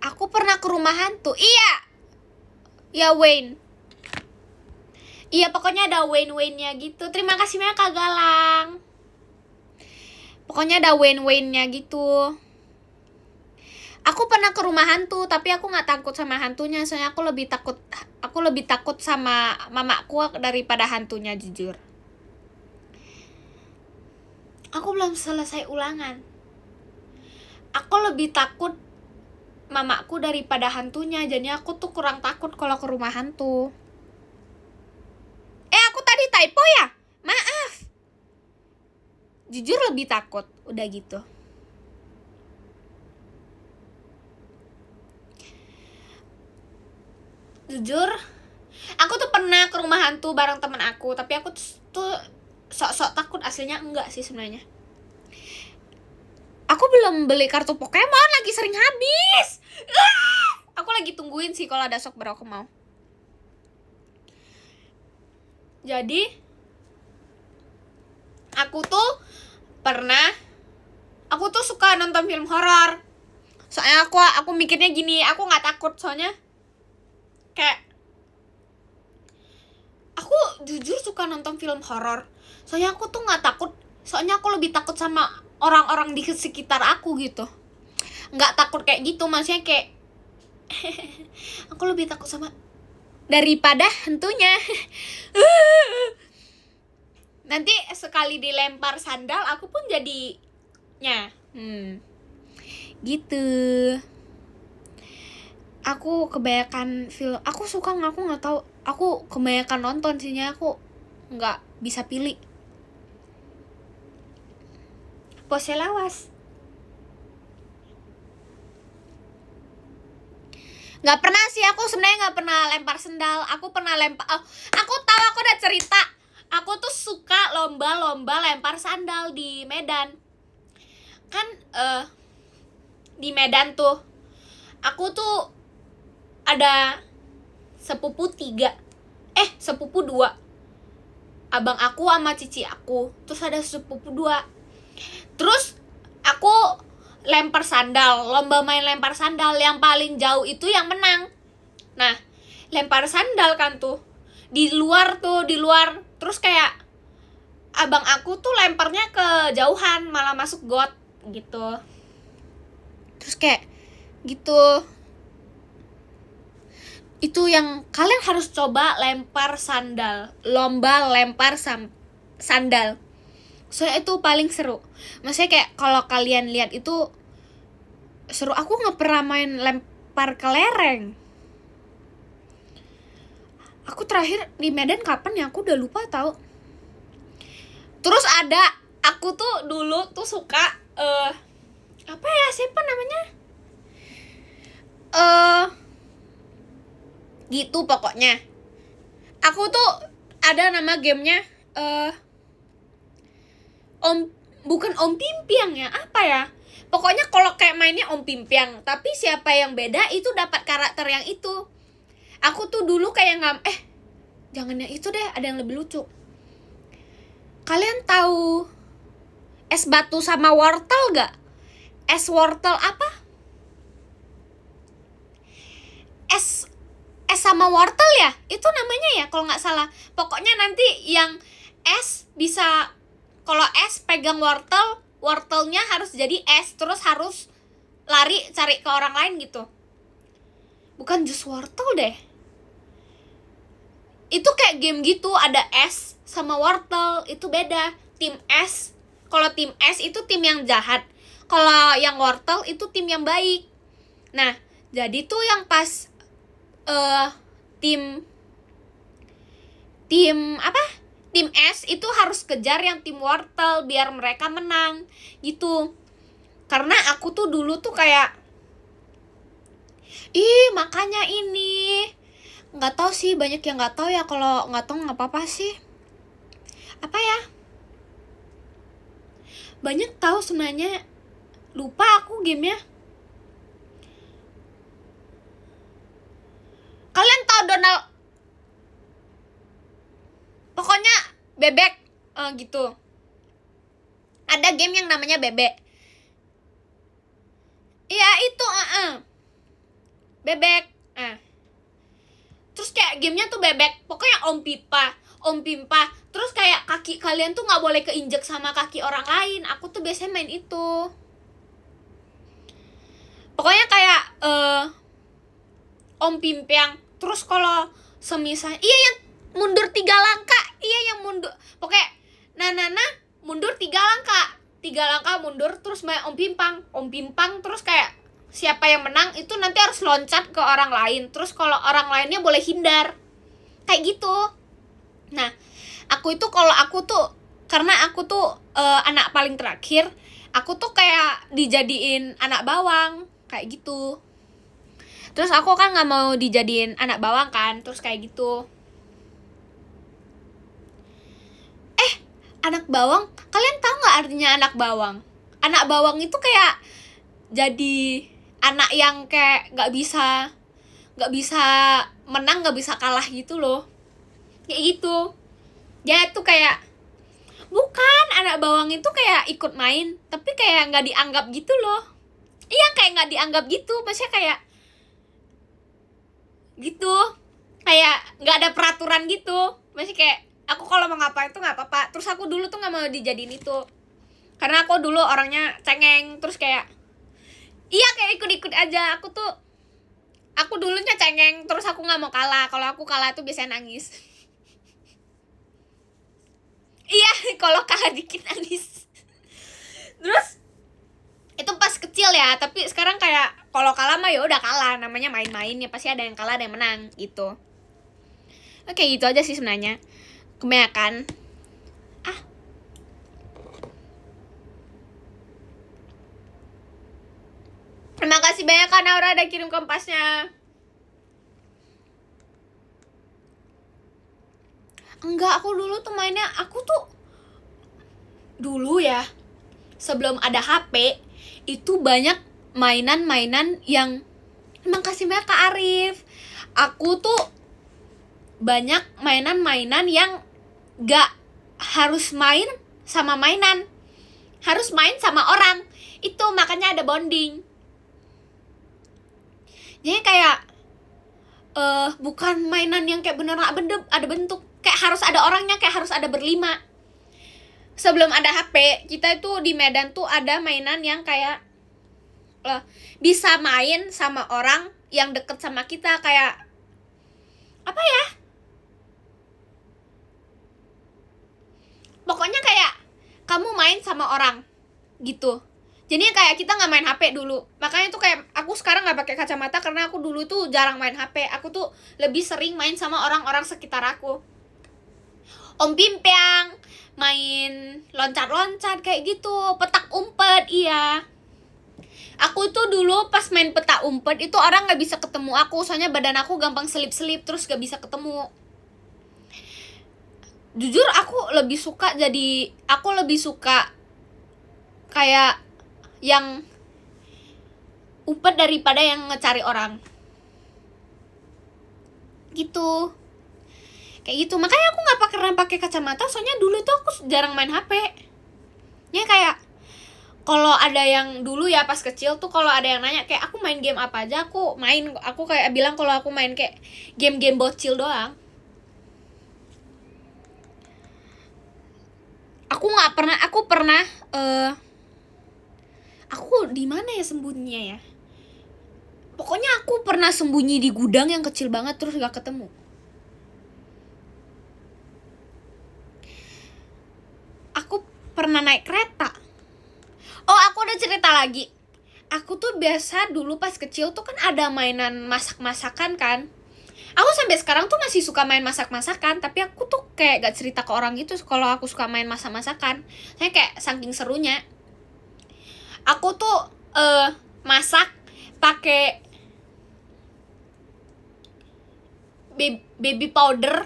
S1: Aku pernah ke rumah hantu. Iya. Ya Wayne. Iya, pokoknya ada Wayne-nya gitu. Terima kasih banyak Kak Galang. Pokoknya ada Wayne-nya gitu. Aku pernah ke rumah hantu, tapi aku nggak takut sama hantunya. Soalnya aku lebih takut sama mamaku daripada hantunya, jujur. Aku belum selesai ulangan. Aku lebih takut mamaku daripada hantunya. Jadi aku tuh kurang takut kalau ke rumah hantu. Aku tadi typo ya? Maaf. Jujur lebih takut, udah gitu. Jujur, aku tuh pernah ke rumah hantu bareng temen aku, tapi aku tuh sok-sok takut, aslinya enggak sih sebenarnya. Aku belum beli kartu Pokemon, lagi sering habis. Aku lagi tungguin sih kalau ada sok baru aku mau. Jadi aku tuh suka nonton film horor. Soalnya aku mikirnya gini, aku nggak takut soalnya kayak aku jujur suka nonton film horor. Soalnya aku tuh nggak takut, soalnya aku lebih takut sama orang-orang di sekitar aku gitu. Nggak takut kayak gitu, maksudnya kayak aku lebih takut sama daripada hantunya. Nanti sekali dilempar sandal aku pun jadinya gitu. Aku kebanyakan film, aku suka aku nggak tahu, aku kebanyakan nonton sihnya, aku nggak bisa pilih. Pose lawas. Nggak pernah sih, aku sebenarnya nggak pernah lempar sendal. Aku pernah lempar. Aku tahu, aku udah cerita. Aku tuh suka lomba-lomba lempar sandal di Medan. Kan di Medan tuh, aku tuh ada sepupu 3, sepupu 2. Abang aku sama cici aku. Terus ada sepupu 2. Terus aku lempar sandal, lomba main lempar sandal, yang paling jauh itu yang menang. Nah, lempar sandal kan tuh di luar, terus kayak abang aku tuh lemparnya ke jauhan, malah masuk got gitu. Terus kayak gitu. Itu yang kalian harus coba, lempar sandal, lomba lempar sandal. Soalnya itu paling seru. Maksudnya kayak kalau kalian lihat itu seru. Aku nggak pernah main lempar kelereng. Aku terakhir di Medan kapan ya? Aku udah lupa tahu. Terus aku tuh dulu tuh suka apa ya, siapa namanya? Gitu pokoknya. Aku tuh ada nama gamenya bukan Om Pimpiang ya, apa ya? Pokoknya kalau kayak mainnya Om Pimpiang, tapi siapa yang beda itu dapat karakter yang itu. Aku tuh dulu kayak jangan yang itu deh, ada yang lebih lucu. Kalian tahu es batu sama wortel gak? Es wortel apa? Es sama wortel ya? Itu namanya ya kalau nggak salah. Pokoknya nanti yang es bisa, kalau es pegang wortelnya harus jadi es, terus harus lari cari ke orang lain gitu. Bukan jus wortel deh. Itu kayak game gitu, ada es sama wortel, itu beda. Tim es, kalau tim es itu tim yang jahat. Kalau yang wortel itu tim yang baik. Nah, jadi tuh yang pas tim es itu harus kejar yang tim wortel biar mereka menang gitu. Karena aku tuh dulu tuh kayak makanya ini nggak tahu sih, banyak yang nggak tahu ya. Kalau nggak tahu nggak apa-apa sih. Apa ya, banyak tahu sebenarnya, lupa aku gamenya. Kalian tahu Donald, pokoknya bebek gitu. Ada game yang namanya bebek. Iya itu bebek. Terus kayak gamenya tuh bebek, pokoknya Om Pimpa. Terus kayak kaki kalian tuh nggak boleh keinjek sama kaki orang lain. Aku tuh biasanya main itu. Pokoknya kayak Om Pimpiang. Terus kalau semisal yang mundur 3 langkah, yang mundur. Pokoknya Nana mundur 3 langkah. 3 langkah mundur, terus main Om Pimpang, terus kayak siapa yang menang itu nanti harus loncat ke orang lain. Terus kalau orang lainnya boleh hindar. Kayak gitu. Nah, Aku itu kalau aku tuh, karena aku tuh anak paling terakhir, aku tuh kayak dijadiin anak bawang kayak gitu. Terus aku kan nggak mau dijadiin anak bawang kan, terus kayak gitu. Anak bawang, kalian tahu nggak artinya anak bawang? Anak bawang itu kayak jadi anak yang kayak nggak bisa menang, nggak bisa kalah gitu loh, kayak gitu. Ya itu kayak, bukan, anak bawang itu kayak ikut main tapi kayak nggak dianggap gitu loh. Iya, kayak nggak dianggap gitu, maksudnya kayak gitu, kayak nggak ada peraturan gitu. Masih kayak aku kalau mau ngapain tuh nggak apa-apa. Terus aku dulu tuh nggak mau dijadiin itu, karena aku dulu orangnya cengeng. Terus kayak iya, kayak ikut-ikut aja. Aku dulunya cengeng, terus aku nggak mau kalah. Kalau aku kalah tuh biasanya nangis. Iya, kalau kalah dikit nangis. Terus itu pas kecil ya, tapi sekarang kayak kalau kalah mah ya udah kalah, namanya main-main ya, pasti ada yang kalah ada yang menang gitu. Oke, gitu aja sih sebenarnya. Kebanyakan terima kasih banyak Kak Naura udah kirim kompasnya. Enggak, aku dulu tuh mainnya, aku tuh dulu ya, sebelum ada HP itu banyak mainan-mainan yang, emang kasih banyak Kak Arif. Aku tuh banyak mainan-mainan yang gak harus main sama mainan, harus main sama orang. Itu makanya ada bonding. Jadi kayak bukan mainan yang kayak beneran ada bentuk, kayak harus ada orangnya, kayak harus ada berlima. Sebelum ada HP, kita itu di Medan tuh ada mainan yang kayak bisa main sama orang yang deket sama kita, kayak apa ya, pokoknya kayak kamu main sama orang gitu. Jadi kayak kita nggak main HP dulu. Makanya tuh kayak aku sekarang nggak pakai kacamata, karena aku dulu tuh jarang main HP. Aku tuh lebih sering main sama orang-orang sekitar aku. Om Pimpang, main loncat-loncat kayak gitu, petak umpet, iya. Aku tuh dulu pas main petak umpet itu orang nggak bisa ketemu aku, soalnya badan aku gampang selip-selip, terus nggak bisa ketemu. Jujur aku lebih suka kayak yang umpet daripada yang ngecari orang gitu, kayak gitu. Makanya aku nggak pernah pakai kacamata, soalnya dulu tuh aku jarang main HP. Ya kayak kalau ada yang dulu ya pas kecil tuh, kalau ada yang nanya kayak aku main game apa aja, aku kayak bilang kalau aku main kayak game-game bocil doang. Aku pernah aku di mana ya sembunyinya ya? Pokoknya aku pernah sembunyi di gudang yang kecil banget terus gak ketemu. Aku pernah naik kereta. Oh, aku udah cerita lagi. Aku tuh biasa dulu pas kecil tuh kan ada mainan masak-masakan kan. Aku sampai sekarang tuh masih suka main masak-masakan, tapi aku tuh kayak gak cerita ke orang gitu kalau aku suka main masak-masakan. Saya kayak saking serunya. Aku tuh masak pakai baby powder.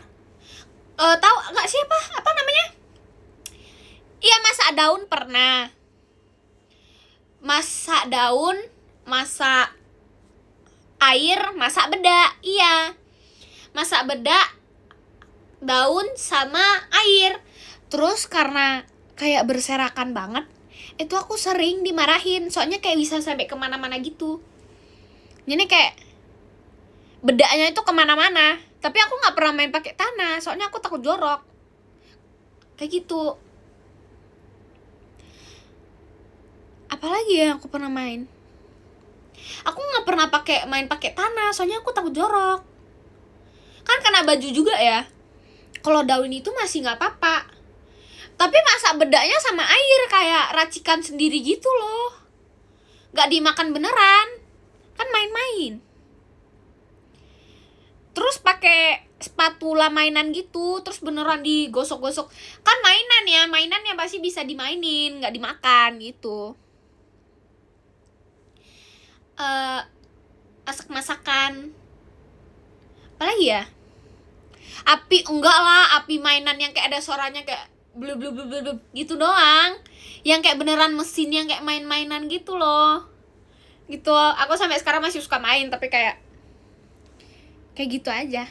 S1: Tahu nggak sih apa namanya? Iya, masak daun pernah. Masak daun, masak air, masak bedak. Iya. Masak bedak, daun sama air. Terus karena kayak berserakan banget, itu aku sering dimarahin, soalnya kayak bisa sampai kemana-mana gitu. Jadi kayak bedaknya itu kemana-mana. Tapi aku nggak pernah main pakai tanah, soalnya aku takut jorok. Kayak gitu. Apalagi ya aku pernah main? Aku nggak pernah main pakai tanah, soalnya aku takut jorok. Kan kena baju juga ya. Kalau daun itu masih nggak apa-apa. Tapi masak bedaknya sama air kayak racikan sendiri gitu loh. Gak dimakan beneran. Kan main-main. terus pakai spatula mainan gitu, terus beneran digosok-gosok. Kan mainan yang pasti bisa dimainin, nggak dimakan gitu. Masak-masakan apalagi ya, enggak lah, api mainan yang kayak ada suaranya kayak blub blub blub blub gitu doang, yang kayak beneran mesin yang kayak main-mainan gitu loh. Gitu, aku sampai sekarang masih suka main, tapi kayak gitu aja.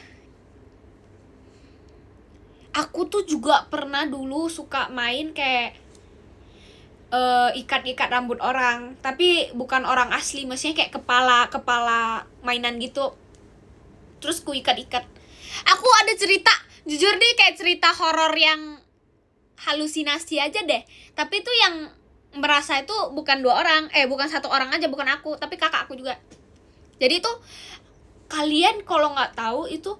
S1: Aku tuh juga pernah dulu suka main kayak ikat-ikat rambut orang, tapi bukan orang asli, maksudnya kayak kepala mainan gitu, terus ku ikat-ikat. Aku ada cerita, jujur deh, kayak cerita horor yang halusinasi aja deh, tapi itu yang merasa itu bukan bukan satu orang aja, bukan aku, tapi kakak aku juga. Jadi tuh kalian kalau nggak tahu, itu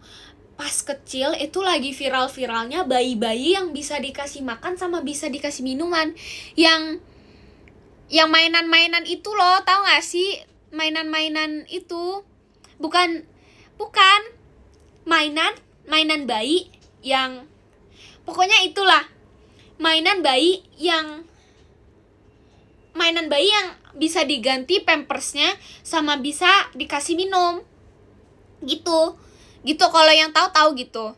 S1: pas kecil itu lagi viral-viralnya bayi-bayi yang bisa dikasih makan sama bisa dikasih minuman, yang mainan-mainan itu loh, tahu nggak sih? Mainan-mainan itu bukan mainan bayi yang pokoknya itulah, mainan bayi yang bisa diganti pampersnya sama bisa dikasih minum gitu kalau yang tahu gitu.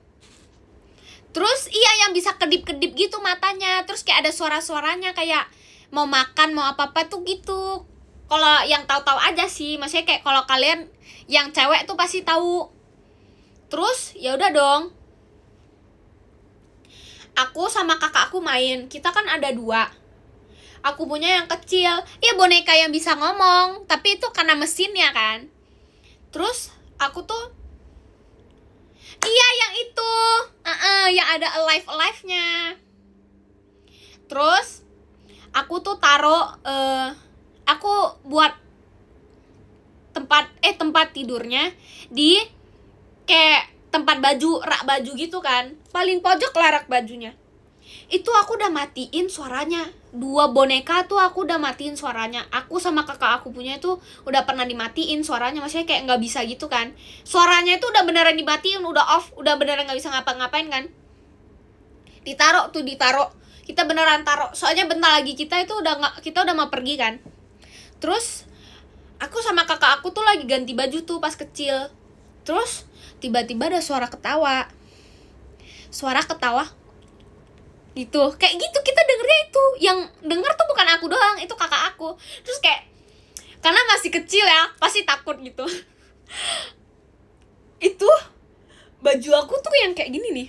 S1: Terus yang bisa kedip-kedip gitu matanya, terus kayak ada suara-suaranya kayak mau makan mau apa-apa tuh gitu. Kalau yang tahu-tahu aja sih, maksudnya kayak kalau kalian yang cewek tuh pasti tahu. Terus ya udah dong, aku sama kakak aku main, kita kan ada 2. Aku punya yang kecil, boneka yang bisa ngomong, tapi itu karena mesinnya kan. Terus aku tuh yang itu yang ada alive-nya. Terus aku tuh taruh aku buat tempat tidurnya di kayak tempat rak baju gitu kan, paling pojok lah rak bajunya. Itu aku udah matiin suaranya, 2 boneka tuh aku udah matiin suaranya. Aku sama kakak aku punya itu udah pernah dimatiin suaranya, maksudnya kayak nggak bisa gitu kan, suaranya itu udah beneran dimatiin, udah off, udah beneran nggak bisa ngapa-ngapain kan. Ditaruh, kita beneran taruh, soalnya bentar lagi kita udah mau pergi kan. Terus aku sama kakak aku tuh lagi ganti baju tuh pas kecil. Terus tiba-tiba ada suara ketawa gitu, kayak gitu. Kita dengernya itu, yang denger tuh bukan aku doang, itu kakak aku. Terus kayak karena masih kecil ya, pasti takut gitu. Itu baju aku tuh yang kayak gini nih,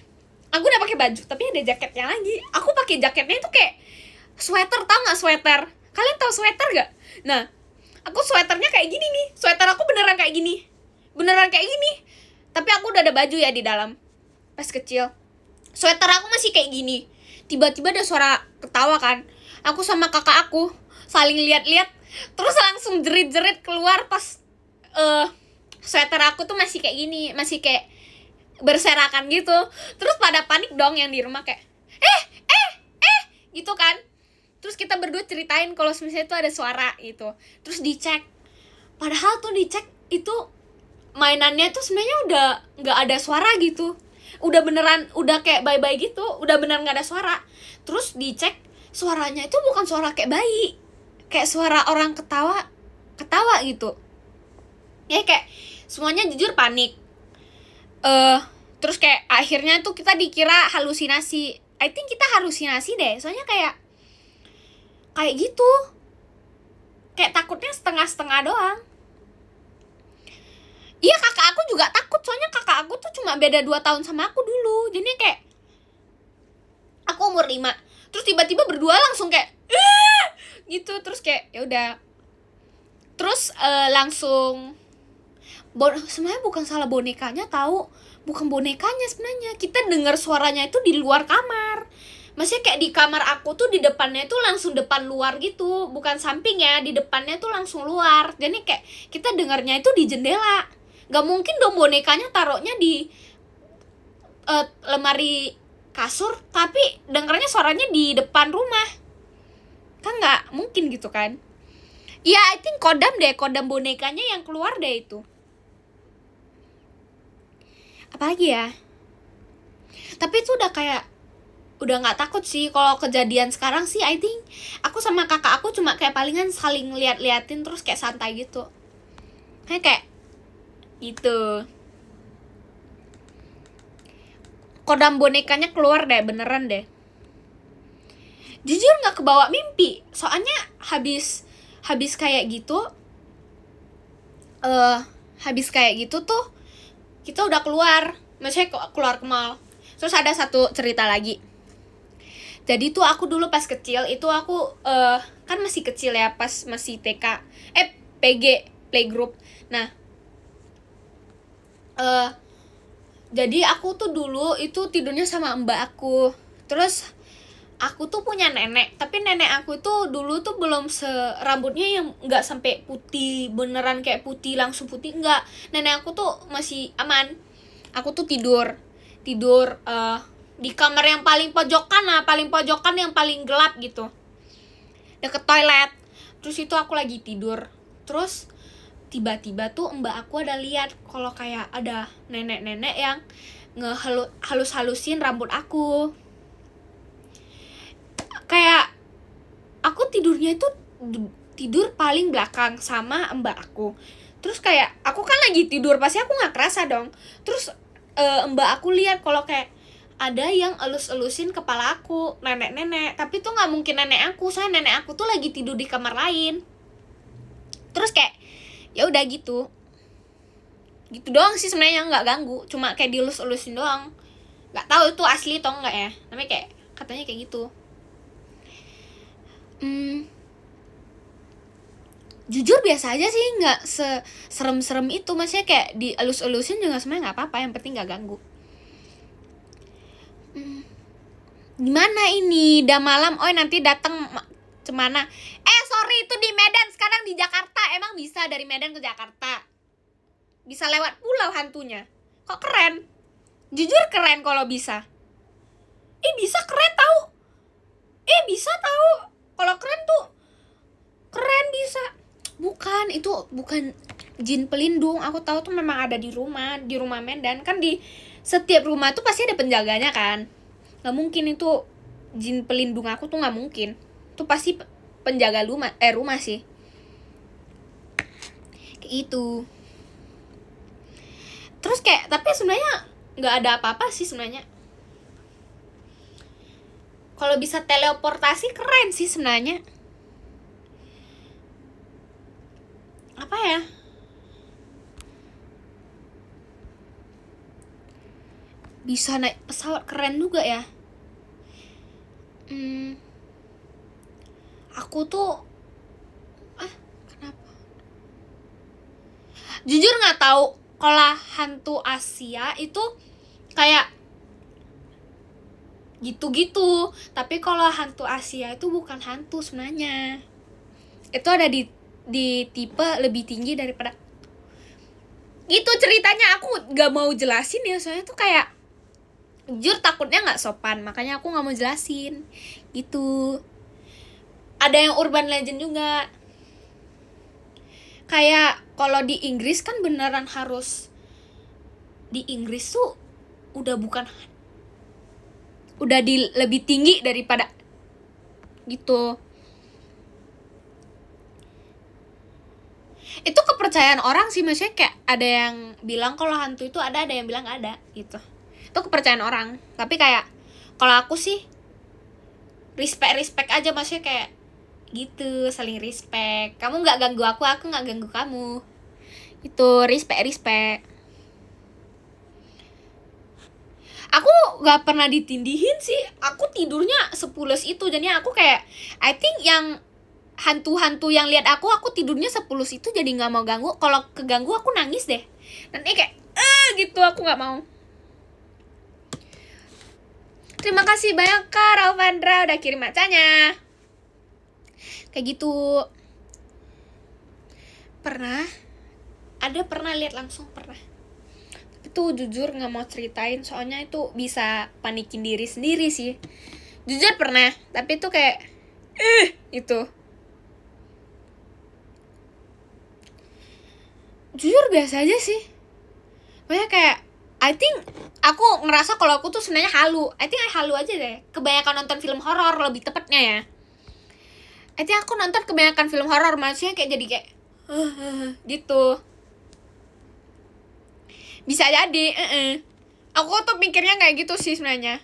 S1: aku udah pakai baju tapi ada jaketnya lagi. Aku pakai jaketnya itu kayak sweater, tau nggak sweater? Kalian tahu sweater nggak? Nah, aku sweaternya kayak gini nih, sweater aku beneran kayak gini, tapi aku udah ada baju ya di dalam. Pas kecil sweater aku masih kayak gini, tiba-tiba ada suara ketawa kan. Aku sama kakak aku saling lihat-lihat, terus langsung jerit-jerit keluar pas sweater aku tuh masih kayak gini, masih kayak berserakan gitu. Terus pada panik dong yang di rumah, kayak gitu kan. Terus kita berdua ceritain kalau misalnya itu ada suara gitu. Terus dicek, padahal tuh dicek itu mainannya tuh sebenarnya udah nggak ada suara gitu, udah beneran, udah kayak bye-bye gitu, udah beneran nggak ada suara. Terus dicek, suaranya itu bukan suara kayak bayi, kayak suara orang ketawa gitu ya. Kayak semuanya jujur panik. Terus kayak akhirnya tuh kita dikira halusinasi. I think kita halusinasi deh, soalnya kayak gitu, kayak takutnya setengah-setengah doang. Iya, kakak aku juga takut, soalnya kakak aku tuh cuma beda 2 tahun sama aku dulu. Jadi kayak aku umur 5, terus tiba-tiba berdua langsung kayak gitu. Terus kayak ya udah, terus langsung sebenarnya bukan salah bonekanya, tahu, bukan bonekanya sebenarnya. Kita dengar suaranya itu di luar kamar, maksudnya kayak di kamar aku tuh di depannya tuh langsung depan luar gitu, bukan samping ya, di depannya tuh langsung luar. Jadi kayak kita dengarnya itu di jendela. Gak mungkin dong bonekanya taruhnya di lemari kasur, tapi dengarnya suaranya di depan rumah, kan gak mungkin gitu kan. Ya I think kodam bonekanya yang keluar deh itu. Apalagi ya, tapi itu udah kayak udah nggak takut sih. Kalau kejadian sekarang sih I think aku sama kakak aku cuma kayak palingan saling liatin terus kayak santai gitu, kayak gitu. Kodam bonekanya keluar deh, beneran deh. Jujur nggak kebawa mimpi, soalnya habis kayak gitu, habis kayak gitu tuh kita udah keluar, maksudnya keluar ke mall. Terus ada satu cerita lagi. Jadi tuh aku dulu pas kecil itu aku kan masih kecil ya, pas masih TK, PG playgroup. Nah, jadi aku tuh dulu itu tidurnya sama mbak aku. Terus aku tuh punya nenek, tapi nenek aku tuh dulu tuh belum rambutnya yang nggak sampai putih beneran kayak putih langsung putih, nggak. Nenek aku tuh masih aman. Aku tuh tidur di kamar yang paling pojokan yang paling gelap gitu, deket toilet. Terus itu aku lagi tidur, terus tiba-tiba tuh mbak aku ada lihat kalau kayak ada nenek-nenek yang halus-halusin rambut aku. Kayak aku tidurnya itu tidur paling belakang sama mbak aku. Terus kayak aku kan lagi tidur, pasti aku nggak kerasa dong. Terus mbak aku lihat kalau kayak ada yang elus-elusin kepala aku, nenek-nenek. Tapi tuh nggak mungkin nenek aku, soalnya nenek aku tuh lagi tidur di kamar lain. Terus kayak ya udah gitu doang sih sebenarnya, nggak ganggu, cuma kayak dielus-elusin doang. Nggak tahu itu asli atau enggak ya, namanya kayak katanya kayak gitu. Jujur biasa aja sih, nggak serem-serem itu. Maksudnya kayak dielus-elusin juga sebenarnya nggak apa-apa, yang penting nggak ganggu. Gimana ini? Udah malam, nanti datang cemana? Sorry, itu di Medan, sekarang di Jakarta. Emang bisa dari Medan ke Jakarta? Bisa lewat pulau hantunya. Kok keren? Jujur keren kalau bisa. Bisa keren tahu. Bisa tahu. Kalau keren tuh keren bisa. Bukan, itu bukan jin pelindung. Aku tahu tuh memang ada di rumah Medan. Kan di setiap rumah tuh pasti ada penjaganya kan. Nggak mungkin itu jin pelindung aku tuh, nggak mungkin. Itu pasti penjaga rumah sih. Kayak itu. Terus kayak tapi sebenarnya nggak ada apa-apa sih sebenarnya. Kalau bisa teleportasi keren sih sebenarnya. Apa ya? Bisa naik pesawat keren juga ya. Aku tuh kenapa? Jujur nggak tahu kalau hantu Asia itu kayak gitu-gitu. Tapi kalau hantu Asia itu bukan hantu sebenarnya. Itu ada di tipe lebih tinggi daripada. Itu ceritanya aku nggak mau jelasin ya, soalnya tuh kayak jujur takutnya nggak sopan, makanya aku nggak mau jelasin gitu. Ada yang urban legend juga. Kayak kalau di Inggris kan beneran harus, di Inggris tuh udah lebih tinggi daripada gitu. Itu kepercayaan orang sih, maksudnya kayak ada yang bilang kalau hantu itu ada yang bilang nggak ada gitu. Itu kepercayaan orang. Tapi kayak kalau aku sih respect aja, maksudnya kayak gitu, saling respect. Kamu nggak ganggu aku nggak ganggu kamu. Itu respect. Aku nggak pernah ditindihin sih. Aku tidurnya sepulus itu, jadinya aku kayak I think yang hantu-hantu yang lihat aku tidurnya sepulus itu, jadi nggak mau ganggu. Kalau keganggu aku nangis deh. Nanti kayak gitu, aku nggak mau. Terima kasih banyak Kak Raufandra udah kirim macanya. Kayak gitu. Pernah lihat langsung, pernah. Tapi tuh jujur nggak mau ceritain, soalnya itu bisa panikin diri sendiri sih. Jujur pernah, tapi itu kayak itu. Jujur biasa aja sih. Makanya kayak I think aku ngerasa kalau aku tuh sebenarnya halu. I think halu aja deh. Kebanyakan nonton film horor lebih tepatnya ya. I think aku nonton kebanyakan film horor, maksudnya kayak jadi kayak gitu. Bisa jadi, Aku tuh mikirnya kayak gitu sih sebenarnya.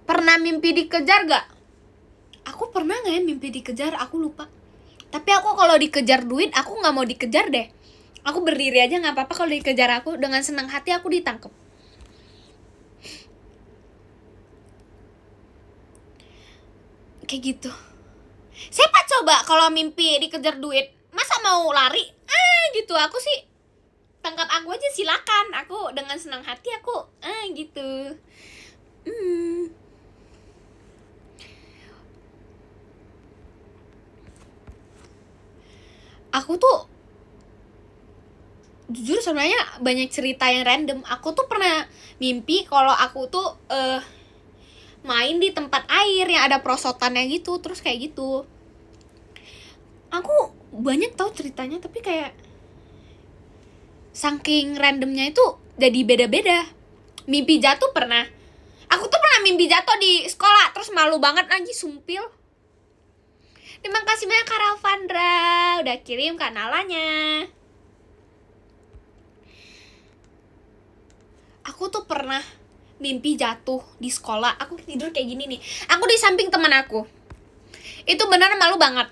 S1: Pernah mimpi dikejar gak? Aku pernah gak ya mimpi dikejar? Aku lupa. Tapi aku kalau dikejar duit, aku gak mau dikejar deh. Aku berdiri aja gak apa-apa kalau dikejar aku. Dengan senang hati aku ditangkap. Kayak gitu. Siapa coba kalau mimpi dikejar duit? Masa mau lari? Gitu. Aku sih tangkap aku aja, silakan. Aku dengan senang hati aku gitu. Aku tuh jujur sebenarnya banyak cerita yang random. Aku tuh pernah mimpi kalau aku tuh main di tempat air yang ada perosotannya gitu, terus kayak gitu. Aku banyak tahu ceritanya, tapi kayak saking randomnya itu jadi beda-beda. Mimpi jatuh pernah. Aku tuh pernah mimpi jatuh di sekolah, terus malu banget lagi, sumpil. Terima kasih banyak Kak Ralfandra udah kirim kanalanya. Aku tuh pernah mimpi jatuh di sekolah. Aku tidur kayak gini nih. Aku di samping teman aku. Itu beneran malu banget.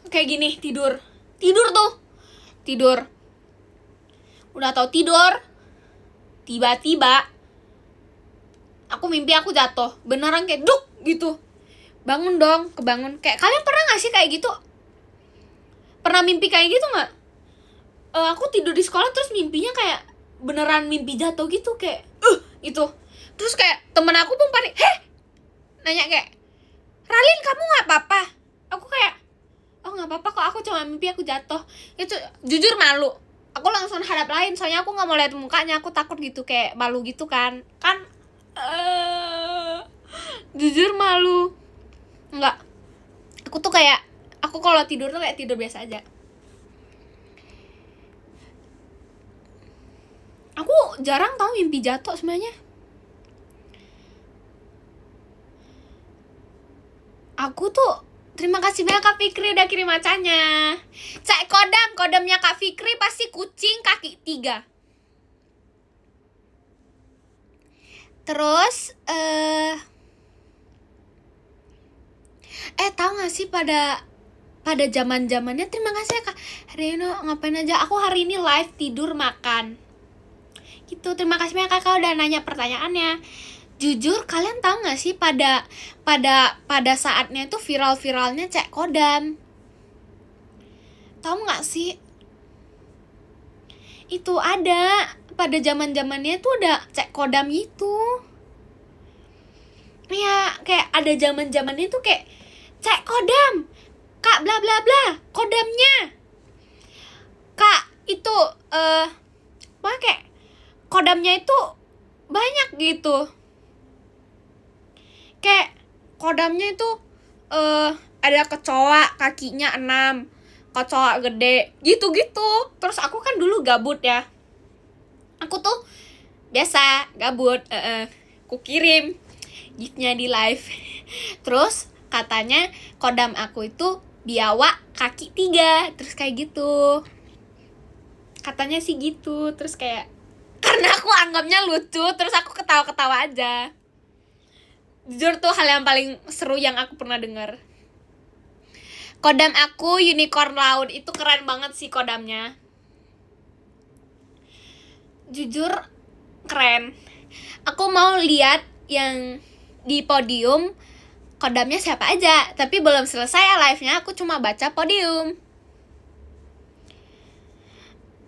S1: Kayak gini tidur. Tidur. Udah tau tidur. Tiba-tiba aku mimpi aku jatuh. Beneran kayak duk gitu. Bangun dong, kebangun. Kayak kalian pernah gak sih kayak gitu? Pernah mimpi kayak gitu gak? Aku tidur di sekolah terus mimpinya kayak beneran mimpi jatuh gitu, kayak gitu. Terus kayak temen aku pun panik, nanya kayak, Ralin kamu gak apa-apa? Aku kayak, oh gak apa-apa kok, aku cuma mimpi aku jatuh. Itu jujur malu. Aku langsung hadap lain, soalnya aku gak mau lihat mukanya. Aku takut gitu, kayak malu gitu kan. Jujur malu. Enggak, aku tuh kayak, aku kalau tidur tuh kayak tidur biasa aja. Aku jarang tahu mimpi jatuh sebenarnya. Aku tuh terima kasih banyak Kak Fikri udah kirim macanya. Cek kodamnya Kak Fikri pasti kucing kaki 3. Terus tahu gak sih pada zaman-zamannya, terima kasih ya Kak Reno, ngapain aja? Aku hari ini live, tidur, makan gitu. Terima kasih banyak Kakak udah nanya pertanyaannya. Jujur kalian tahu gak sih pada saatnya itu viral-viralnya cek kodam. Tahu gak sih? Itu ada pada zaman-zamannya tuh ada cek kodam itu. Ya, kayak ada zaman-zamannya tuh kayak cek kodam. Kak bla bla bla, kodamnya. Kak, itu kayak kodamnya itu banyak gitu. Kayak kodamnya itu ada kecoa kakinya 6, kecoa gede gitu-gitu. Terus aku kan dulu gabut ya. Aku tuh biasa gabut, aku kirim gifnya di live. Terus katanya kodam aku itu biawak kaki 3, terus kayak gitu. Katanya sih gitu. Terus kayak karena aku anggapnya lucu, terus aku ketawa-ketawa aja. Jujur tuh hal yang paling seru yang aku pernah dengar. Kodam aku unicorn laut, itu keren banget sih kodamnya. Jujur keren. Aku mau lihat yang di podium kodamnya siapa aja, tapi belum selesai live-nya, aku cuma baca podium.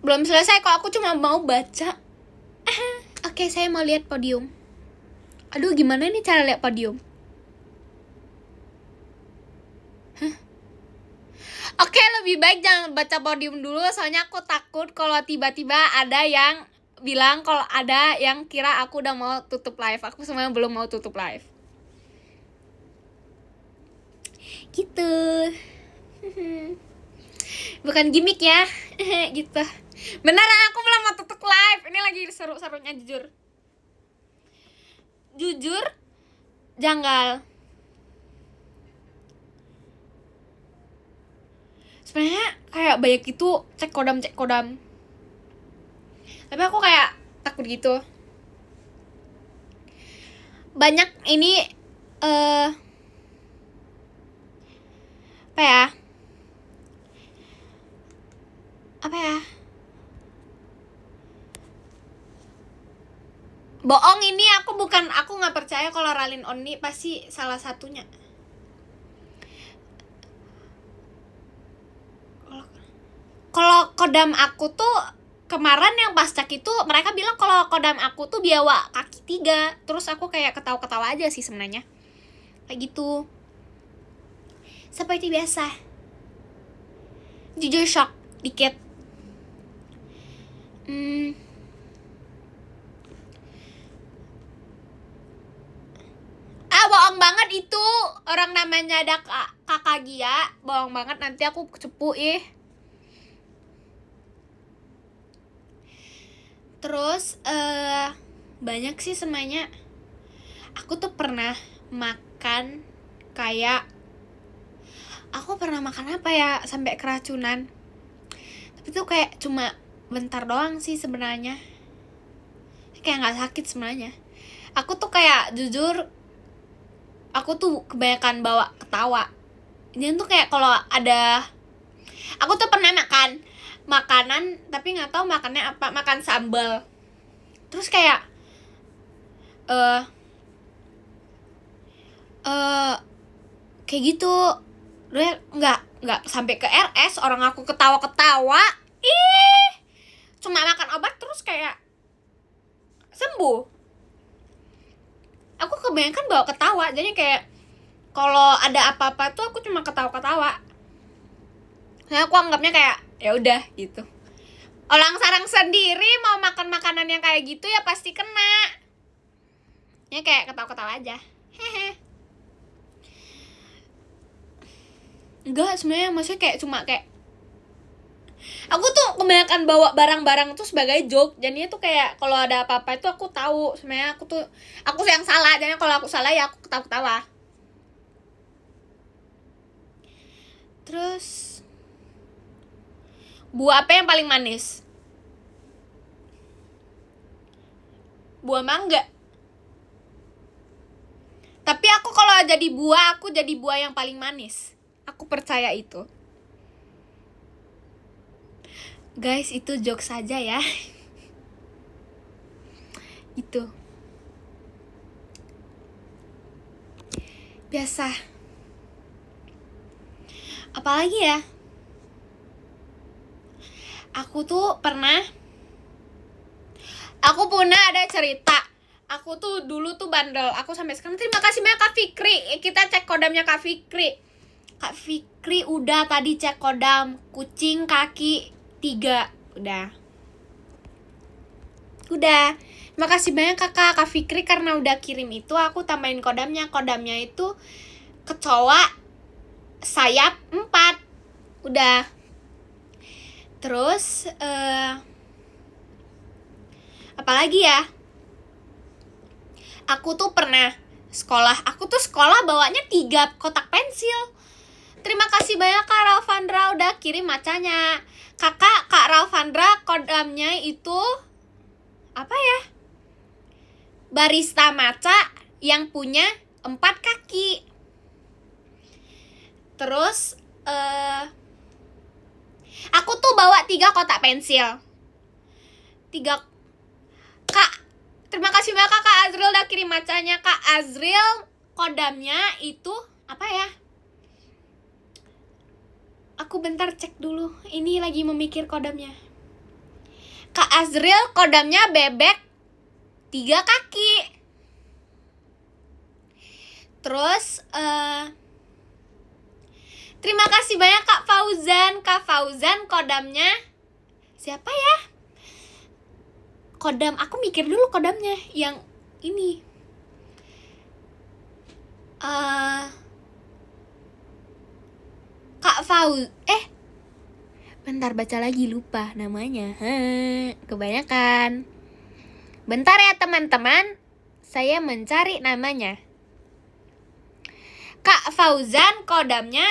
S1: Belum selesai kok, aku cuma mau baca. Oke, saya mau lihat podium. Aduh, gimana nih cara lihat podium? Oke, lebih baik jangan baca podium dulu, soalnya aku takut kalau tiba-tiba ada yang bilang kalau ada yang kira aku udah mau tutup live. Aku sebenarnya belum mau tutup live. Gitu. Bukan gimmick ya. Gitu. Beneran aku belum mau tutup live. Ini lagi seru-serunya jujur. Jujur janggal. Sebenarnya kayak banyak itu cek kodam. Tapi aku kayak takut gitu. Banyak ini apa ya? Bohong ini aku nggak percaya kalau Ralin Oni pasti salah satunya. Kalau kodam aku tuh kemarin yang pas cek itu mereka bilang kalau kodam aku tuh biawa kaki 3. Terus aku kayak ketawa-ketawa aja sih sebenarnya. Kayak gitu. Seperti biasa. Jujur shock dikit. Bohong banget itu. Orang namanya ada kakak Gia. Bohong banget, nanti aku cepu Terus banyak sih semuanya. Aku tuh pernah makan kayak aku pernah makan apa ya sampai keracunan. Tapi tuh kayak cuma bentar doang sih sebenarnya. Kayak nggak sakit sebenarnya. Aku tuh kayak jujur, aku tuh kebanyakan bawa ketawa. Ini tuh kayak kalau ada, aku tuh pernah makan makanan tapi nggak tahu makannya apa, makan sambal. Terus kayak kayak gitu. Dia nggak sampai ke RS, orang aku ketawa-ketawa. Cuma makan obat terus kayak sembuh. Aku kebanyakan bawa ketawa, jadi kayak kalau ada apa-apa tuh aku cuma ketawa-ketawa. Nah, aku anggapnya kayak ya udah gitu. Orang sarang sendiri mau makan makanan yang kayak gitu ya pasti kena. Ya kayak ketawa-ketawa aja. Enggak, sebenarnya maksudnya kayak cuma kayak aku tuh kebanyakan bawa barang-barang tuh sebagai joke. Jadinya tuh kayak kalau ada apa-apa itu aku tahu sebenarnya aku yang salah. Jadi kalau aku salah ya aku ketawa-ketawa. Terus buah apa yang paling manis? Buah mangga. Tapi aku kalau jadi buah, aku jadi buah yang paling manis. Aku percaya itu. Guys, itu joke saja ya. Itu. Biasa. Apalagi ya? Aku pernah ada cerita. Aku tuh dulu tuh bandel. Aku sampai sekarang terima kasih banyak Kak Fikri. Kita cek kodamnya Kak Fikri. Kak Fikri udah tadi cek kodam kucing kaki 3. Udah. Makasih banyak Kak Fikri karena udah kirim itu. Aku tambahin kodamnya. Kodamnya itu kecoa sayap 4. Udah. Terus apalagi ya? Aku tuh pernah sekolah bawanya 3 kotak pensil. Terima kasih banyak Kak Ralfandra udah kirim macanya. Kak Ralfandra kodamnya itu apa ya? Barista maca yang punya 4 kaki. Terus aku tuh bawa 3 kotak pensil. 3. Kak, terima kasih banyak Kak Azril udah kirim macanya. Kak Azril kodamnya itu apa ya? Aku bentar cek dulu. Ini lagi memikir kodamnya. Kak Azril kodamnya bebek 3 kaki. Terus terima kasih banyak Kak Fauzan. Kak Fauzan kodamnya siapa ya? kodam, aku mikir dulu kodamnya yang ini. Kak Fauz, bentar baca lagi, lupa namanya. Kebanyakan. Bentar ya teman-teman, saya mencari namanya. Kak Fauzan kodamnya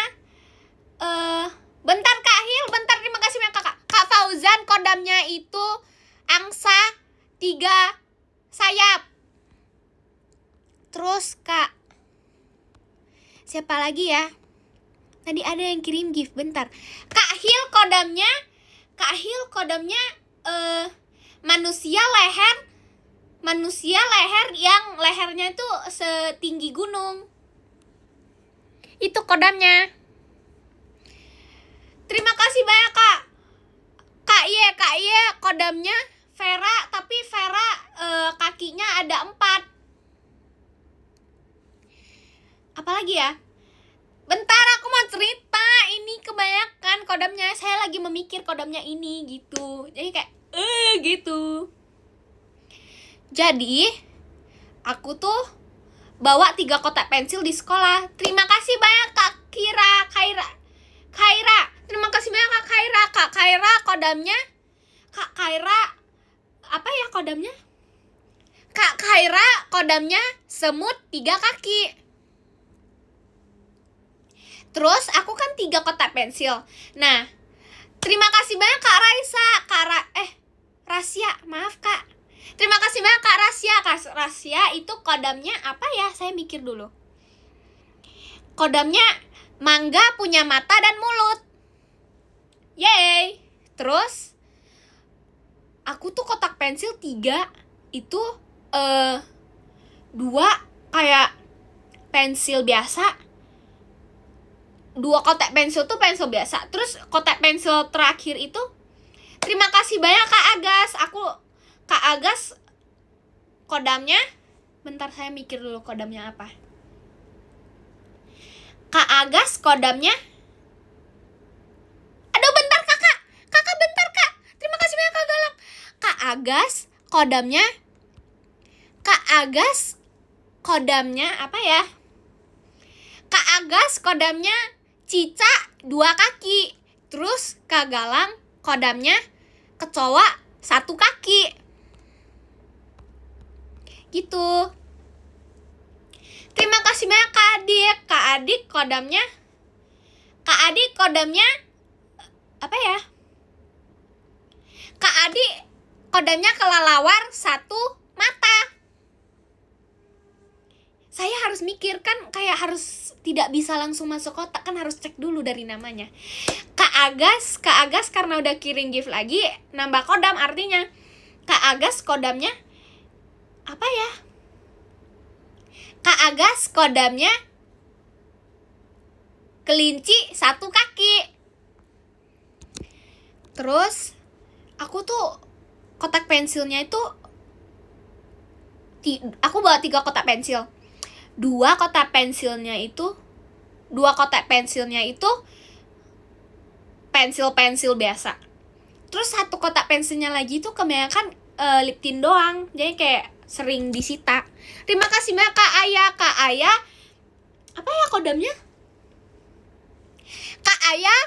S1: bentar Kak Hil, bentar, terima kasih banyak Kakak. Kak Fauzan kodamnya itu angsa 3 sayap. Terus Kak, siapa lagi ya? Tadi ada yang kirim gift, bentar. Kak Hil kodamnya manusia leher yang lehernya itu setinggi gunung. Itu kodamnya. Terima kasih banyak Kak. Kak Ye kodamnya Vera, tapi Vera kakinya ada 4. Apalagi ya? Bentar, aku mau cerita. Ini kebanyakan kodamnya. Saya lagi memikir kodamnya ini gitu. Jadi kayak gitu. Jadi aku tuh bawa 3 kotak pensil di sekolah. Terima kasih banyak Kak Kaira. Terima kasih banyak Kak Kaira. Kak Kaira apa ya kodamnya? Kak Kaira kodamnya semut 3 kaki. Terus aku kan 3 kotak pensil. Nah, terima kasih banyak Kak Raisa. Rasia, maaf Kak. Terima kasih banyak Kak Rasia. Kak Rasia itu kodamnya apa ya? Saya mikir dulu. Kodamnya mangga punya mata dan mulut. Yeay. Terus aku tuh kotak pensil 3 itu 2 kayak pensil biasa. 2 kotak pensil tuh pensil biasa. Terus kotak pensil terakhir itu, terima kasih banyak Kak Agas kodamnya, bentar saya mikir dulu kodamnya apa. Kak Agas kodamnya, aduh bentar kakak bentar Kak, terima kasih banyak Kak Galak. Kak Agas kodamnya apa ya? Kak Agas kodamnya cicak 2 kaki. Terus Kak Galang kodamnya kecoa 1 kaki. Gitu. Terima kasih banyak Kak Adik kodamnya apa ya? Kak Adik kodamnya kelelawar 1 mata. Saya harus mikir kan, kayak harus tidak bisa langsung masuk kotak, kan harus cek dulu dari namanya. Kak Agas karena udah kirim gift lagi, nambah kodam, artinya Kak Agas kodamnya apa ya? Kak Agas kodamnya kelinci 1 kaki. Terus aku tuh kotak pensilnya itu aku bawa 3 kotak pensil. 2 kotak pensilnya itu pensil biasa. Terus 1 kotak pensilnya lagi itu kebanyakan lip tint doang. Jadi kayak sering disita. Terima kasih banyak Kak Ayah. Apa ya kodamnya? Kak Ayah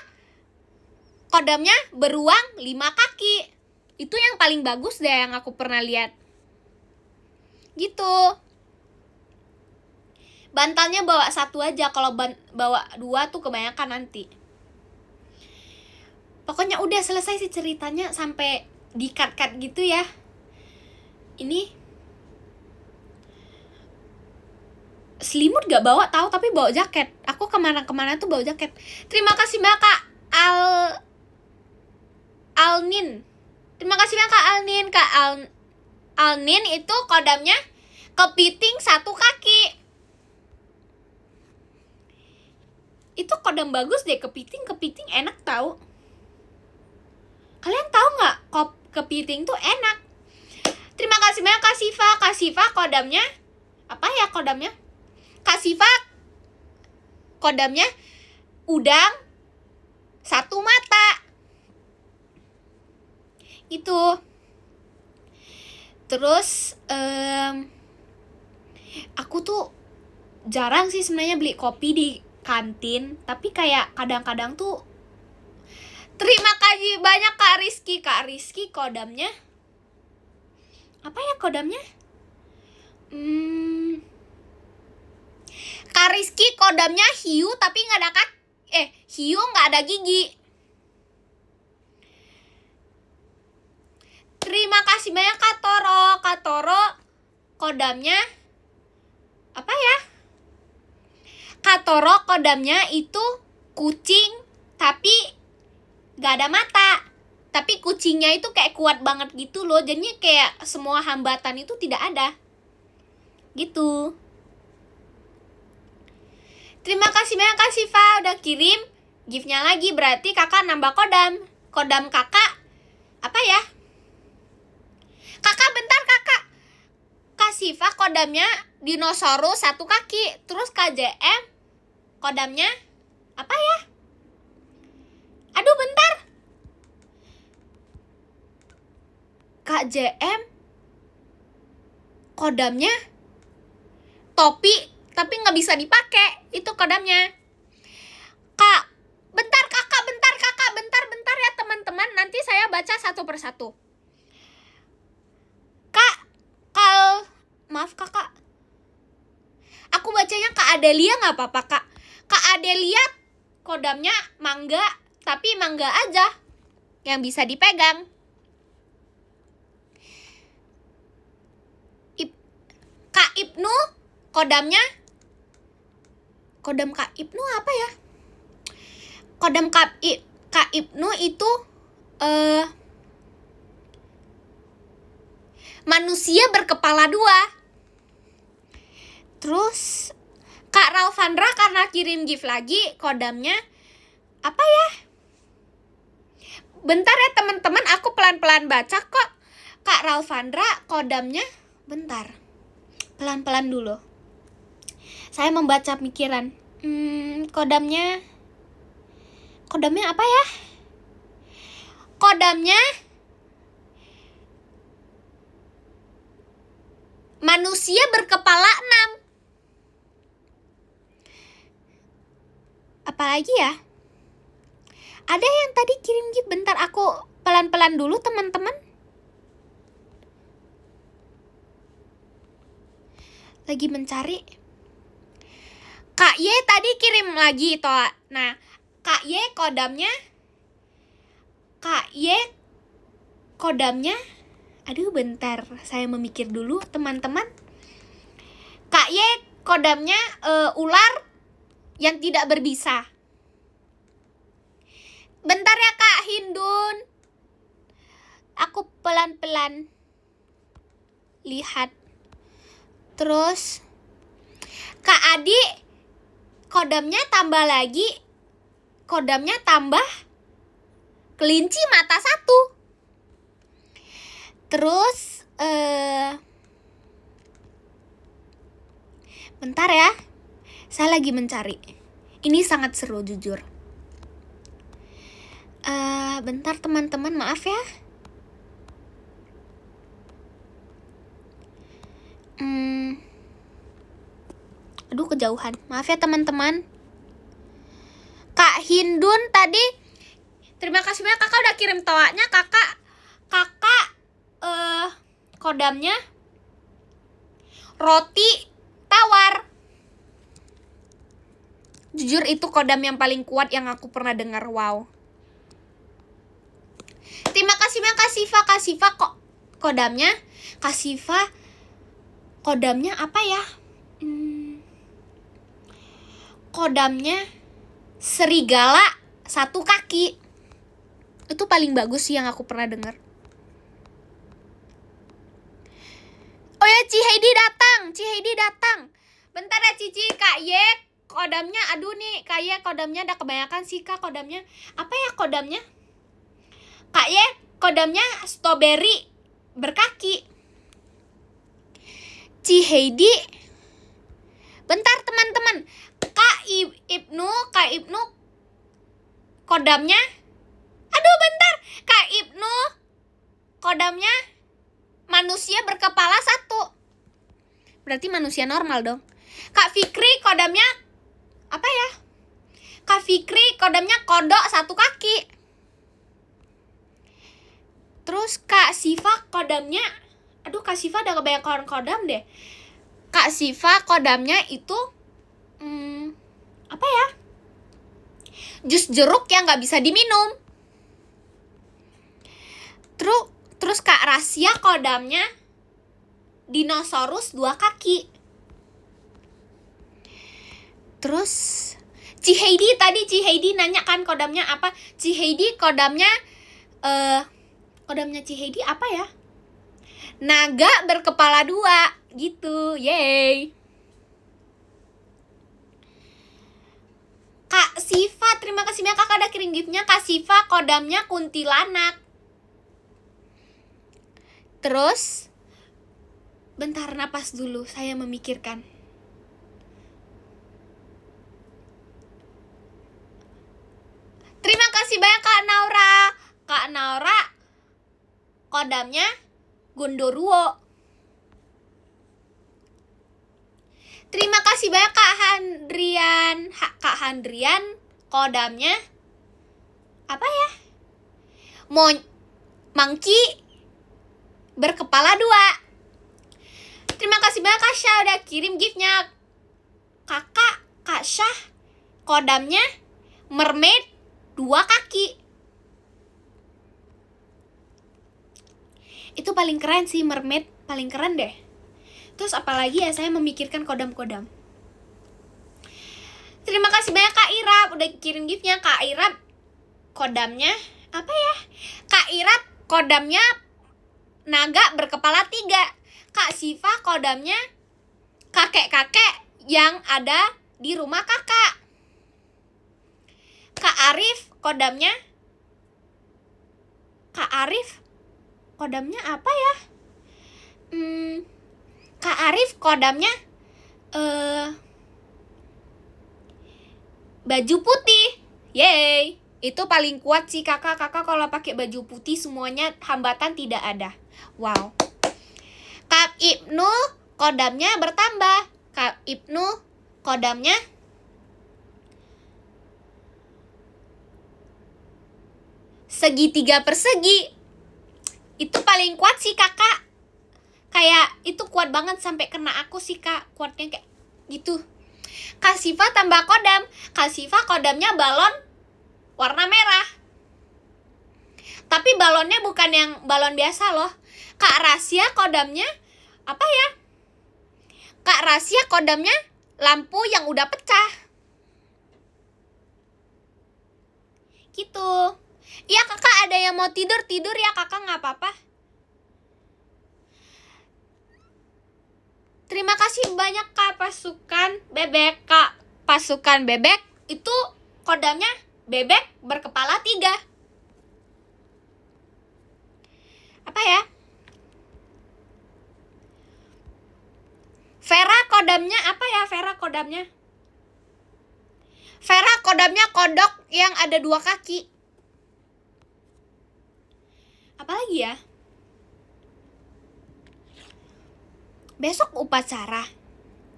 S1: kodamnya beruang 5 kaki. Itu yang paling bagus deh yang aku pernah lihat. Gitu. Bantalnya bawa 1 aja, kalau bawa 2 tuh kebanyakan nanti. Pokoknya udah selesai sih ceritanya, sampai di cut gitu ya. Ini selimut gak bawa tahu, tapi bawa jaket. Aku kemana-kemana tuh bawa jaket. Terima kasih banyak Kak Alnin. Terima kasih banyak Kak Alnin. Alnin itu kodamnya kepiting 1 kaki. Itu kodam bagus deh, kepiting enak tahu. Kalian tahu nggak, kepiting tuh enak. Terima kasih banyak Kak Siva kodamnya apa ya kodamnya? Kak Siva kodamnya udang 1 mata. Itu. Terus aku tuh jarang sih sebenarnya beli kopi di kantin, tapi kayak kadang-kadang tuh. Terima kasih banyak Kak Rizky kodamnya apa ya kodamnya? Kak Rizky kodamnya hiu tapi nggak ada hiu nggak ada gigi. Terima kasih banyak Kak Toro kodamnya apa ya? Kak Toro kodamnya itu kucing tapi gak ada mata. Tapi kucingnya itu kayak kuat banget gitu loh. Jadinya kayak semua hambatan itu tidak ada. Gitu. Terima kasih banyak Kak Siva udah kirim gift-nya lagi. Berarti kakak nambah kodam. Kodam kakak apa ya? Kakak bentar kakak. Kak Siva kodamnya dinosaurus 1 kaki. Terus KJM kodamnya apa ya? Aduh bentar. Kak JM kodamnya topi tapi nggak bisa dipakai. Itu kodamnya. Kak, bentar kakak, bentar ya teman-teman. Nanti saya baca satu persatu. Maaf kakak. Aku bacanya Kak Adelia nggak apa-apa kak. Kak Adelia kodamnya mangga, tapi mangga aja yang bisa dipegang. Kak Ibnu kodam Kak Ibnu apa ya? Kodam Kak Ibnu itu manusia berkepala 2. Terus Kak Ralfandra karena kirim gift lagi kodamnya apa ya? Bentar ya teman-teman, aku pelan-pelan baca kok. Kak Ralfandra kodamnya bentar. Pelan-pelan dulu. Saya membaca pikiran. Kodamnya apa ya? Kodamnya manusia berkepala 6. Apalagi ya? Ada yang tadi kirim gift, bentar aku pelan-pelan dulu teman-teman. Lagi mencari. Kak Y tadi kirim lagi toh. Nah, Kak Y kodamnya aduh bentar, saya memikir dulu teman-teman. Kak Y kodamnya ular yang tidak berbisa. Bentar ya Kak Hindun. Aku pelan-pelan lihat. Terus Kak Adi kodamnya tambah lagi. Kodamnya tambah kelinci mata 1. Terus bentar ya. Saya lagi mencari. Ini sangat seru jujur. Bentar teman-teman, maaf ya. Aduh kejauhan. Maaf ya teman-teman. Kak Hindun tadi terima kasih banyak kakak udah kirim toanya. Kakak kodamnya roti tawar. Jujur itu kodam yang paling kuat yang aku pernah dengar. Wow. Terima kasih banyak Kak Siva kok kodamnya Kak Siva kodamnya apa ya? Kodamnya serigala 1 kaki. Itu paling bagus sih yang aku pernah dengar. Oh ya, Ciheidi datang. Bentar ya Cici, Kak Y kodamnya, aduh nih Kak Y kodamnya ada kebanyakan sih Kak kodamnya. Apa ya kodamnya? Kak Y kodamnya strawberry berkaki. Ciheidi. Bentar teman-teman. Kak Ibnu kodamnya. Aduh bentar. Kak Ibnu kodamnya manusia berkepala 1. Berarti manusia normal dong. Kak Fikri kodamnya apa ya? Kak Fikri kodamnya kodok 1 kaki. Terus Kak Siva kodamnya, aduh Kak Siva udah kebanyakan kodam deh. Kak Siva kodamnya itu apa ya? Jus jeruk yang gak bisa diminum. Terus Kak Rasia kodamnya dinosaurus 2 kaki. Terus Ciheidi tadi nanya kan kodamnya apa? Ciheidi kodamnya Ciheidi apa ya? Naga berkepala 2 gitu. Yeay. Kak Siva, terima kasih banyak kakak udah kirim giftnya. Kak Siva kodamnya kuntilanak. Terus bentar, napas dulu, saya memikirkan. Terima kasih banyak Kak Naura. Kak Naura kodamnya Gondoruo. Terima kasih banyak Kak Handrian kodamnya apa ya? Monkey berkepala 2. Terima kasih banyak Kak Syah udah kirim giftnya. Kak Syah kodamnya mermaid 2 kaki. Itu paling keren sih, mermaid paling keren deh. Terus apalagi ya, saya memikirkan kodam-kodam. Terima kasih banyak Kak Irap udah kirim giftnya. Kak Irap kodamnya apa ya? Kak Irap kodamnya naga berkepala 3. Kak Siva kodamnya kakek-kakek yang ada di rumah kakak. Kak Arif kodamnya apa ya? Kak Arif kodamnya baju putih. Yeay. Itu paling kuat sih kakak kalau pakai baju putih semuanya hambatan tidak ada. Wow. Kak Ibnu kodamnya bertambah. Kak Ibnu kodamnya segitiga persegi. Itu paling kuat sih kakak. Kayak itu kuat banget sampai kena aku sih kak. Kuatnya kayak gitu. Kak Siva tambah kodam. Kak Siva kodamnya balon warna merah. Tapi balonnya bukan yang balon biasa loh. Kak Rasia kodamnya apa ya? Kak Rasia kodamnya lampu yang udah pecah. Gitu. Iya kakak, ada yang mau tidur ya kakak, gak apa-apa. Terima kasih banyak Kak Pasukan Bebek. Kak Pasukan Bebek itu kodamnya bebek berkepala 3. Apa ya? Vera kodamnya apa ya? Vera kodamnya kodok yang ada 2 kaki. Apa lagi ya? Besok upacara.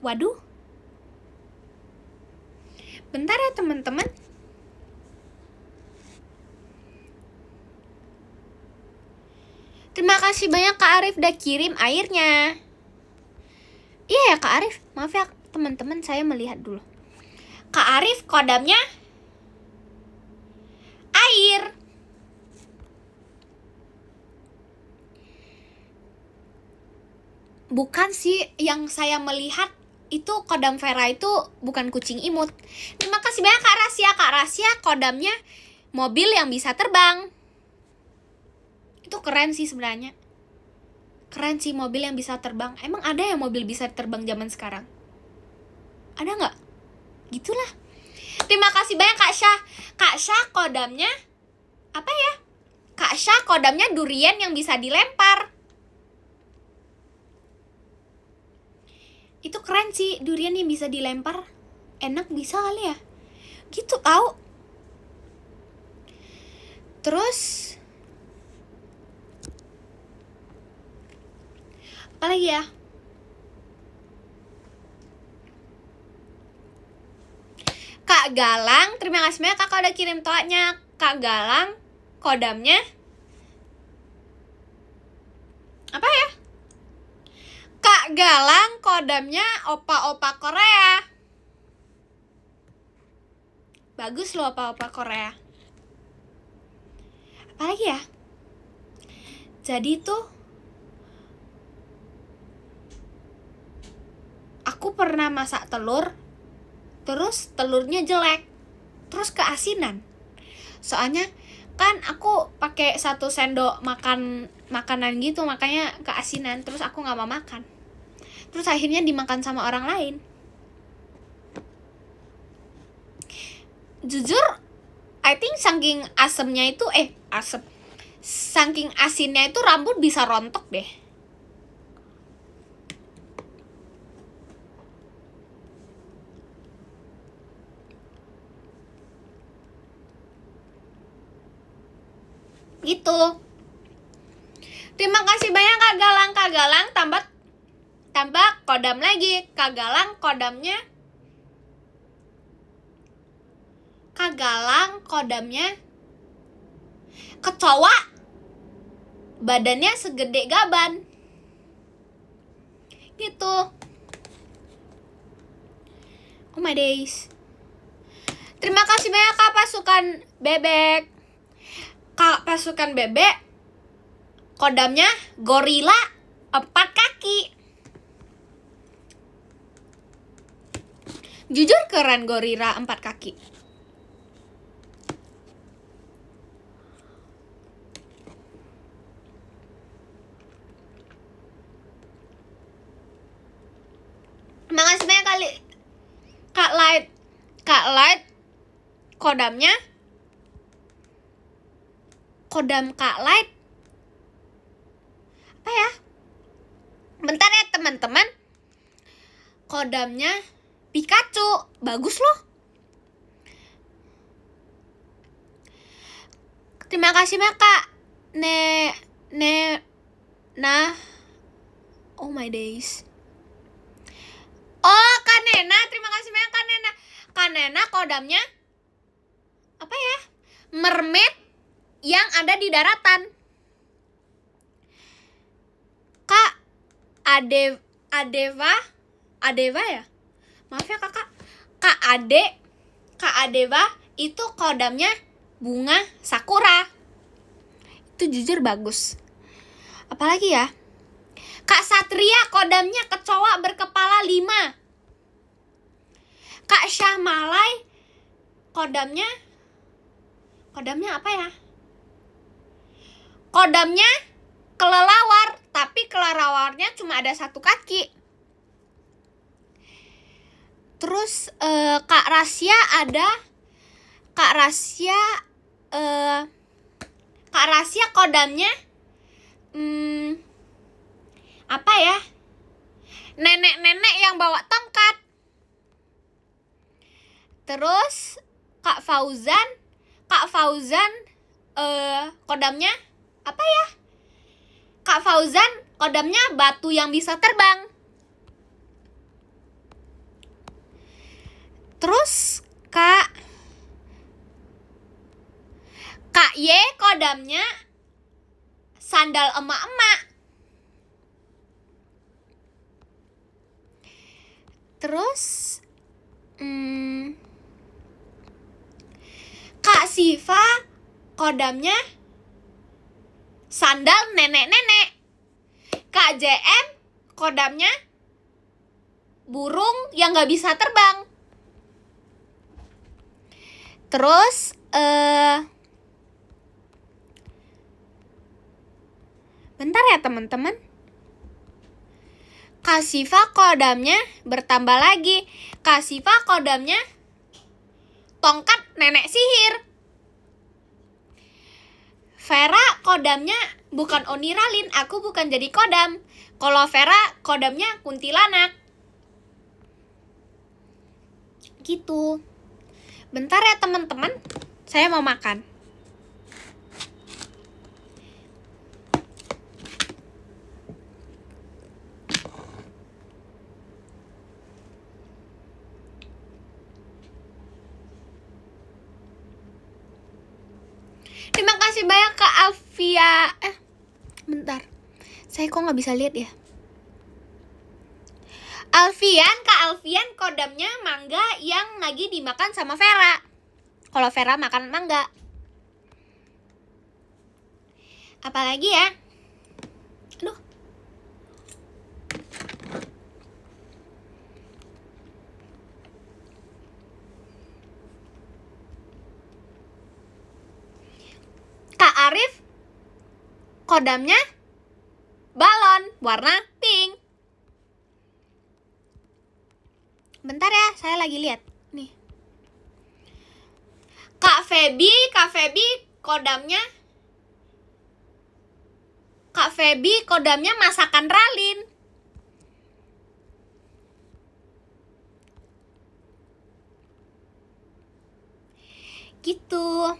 S1: Waduh. Bentar ya teman-teman. Terima kasih banyak Kak Arif udah kirim airnya. Iya ya Kak Arif, maaf ya teman-teman, saya melihat dulu. Kak Arif kodamnya air. Bukan sih, yang saya melihat itu kodam Vera itu bukan kucing imut. Terima kasih banyak Kak Rasia. Kak Rasia kodamnya mobil yang bisa terbang. Itu keren sih sebenarnya. Keren sih mobil yang bisa terbang. Emang ada ya mobil bisa terbang zaman sekarang? Ada nggak? Gitulah. Terima kasih banyak Kak Syah. Kak Syah kodamnya apa ya? Kak Syah kodamnya durian yang bisa dilempar. Itu keren sih, durian yang bisa dilempar. Enak bisa kali ya? Gitu tahu. Terus Apalagi ya? Kak Galang, terima kasih banyak kakak udah kirim toanya. Kak Galang, kodamnya apa ya? Kak Galang, kodamnya opa-opa Korea. Bagus loh opa-opa Korea. Apalagi ya? Jadi tuh aku pernah masak telur, terus telurnya jelek, terus keasinan. Soalnya kan aku pakai 1 sendok makanan gitu, makanya keasinan. Terus aku nggak mau makan. Terus akhirnya dimakan sama orang lain. Jujur, I think saking asemnya itu saking asinnya itu rambut bisa rontok deh. Gitu. Terima kasih banyak Kak Galang. Kak Galang tambah kodam lagi. Kak Galang kodamnya kecoa, badannya segede gaban. Gitu. Oh my days. Terima kasih banyak Kak Pasukan Bebek. Kak Pasukan Bebek, kodamnya gorila 4 kaki. Jujur keren gorila 4 kaki. Makasih banyak kali Kak Light, kodamnya kodam Kak Light apa ya? Bentar ya teman-teman. Kodamnya Pikachu. Bagus loh. Terima kasih banyak Kak oh my days. Oh, Kak Nena, terima kasih banyak Kak Nena. Kak Nena kodamnya apa ya? Mermaid yang ada di daratan. Kak Adeva ya? Maaf ya kakak. Kak Adeva itu kodamnya bunga sakura. Itu jujur bagus. Apalagi ya? Kak Satria kodamnya kecoa berkepala 5. Kak Syahmalai kodamnya apa ya? Kodamnya kelelawar, tapi kelelawarnya cuma ada 1 kaki. Terus Kak Rasia kodamnya apa ya? Nenek-nenek yang bawa tongkat. Terus Kak Fauzan kodamnya apa ya? Kak Fauzan kodamnya batu yang bisa terbang. Terus Kak Y kodamnya sandal emak-emak. Terus Kak Siva kodamnya sandal nenek-nenek. Kak JM kodamnya burung yang gak bisa terbang. Terus bentar ya teman-teman. Kak Siva kodamnya bertambah lagi. Kak Siva kodamnya tongkat nenek sihir. Vera kodamnya bukan Oniralin, aku bukan jadi kodam. Kalau Vera kodamnya kuntilanak. Gitu. Bentar ya teman-teman, saya mau makan. Terima kasih banyak Kak Alfia. Bentar, saya kok nggak bisa lihat ya. Kak Alfian kodamnya mangga yang lagi dimakan sama Vera. Kalau Vera makan mangga. Apalagi ya? Aduh. Kak Arif kodamnya balon warna pink. Bentar ya, saya lagi lihat nih. Kak Feby kodamnya masakan Ralin. Gitu.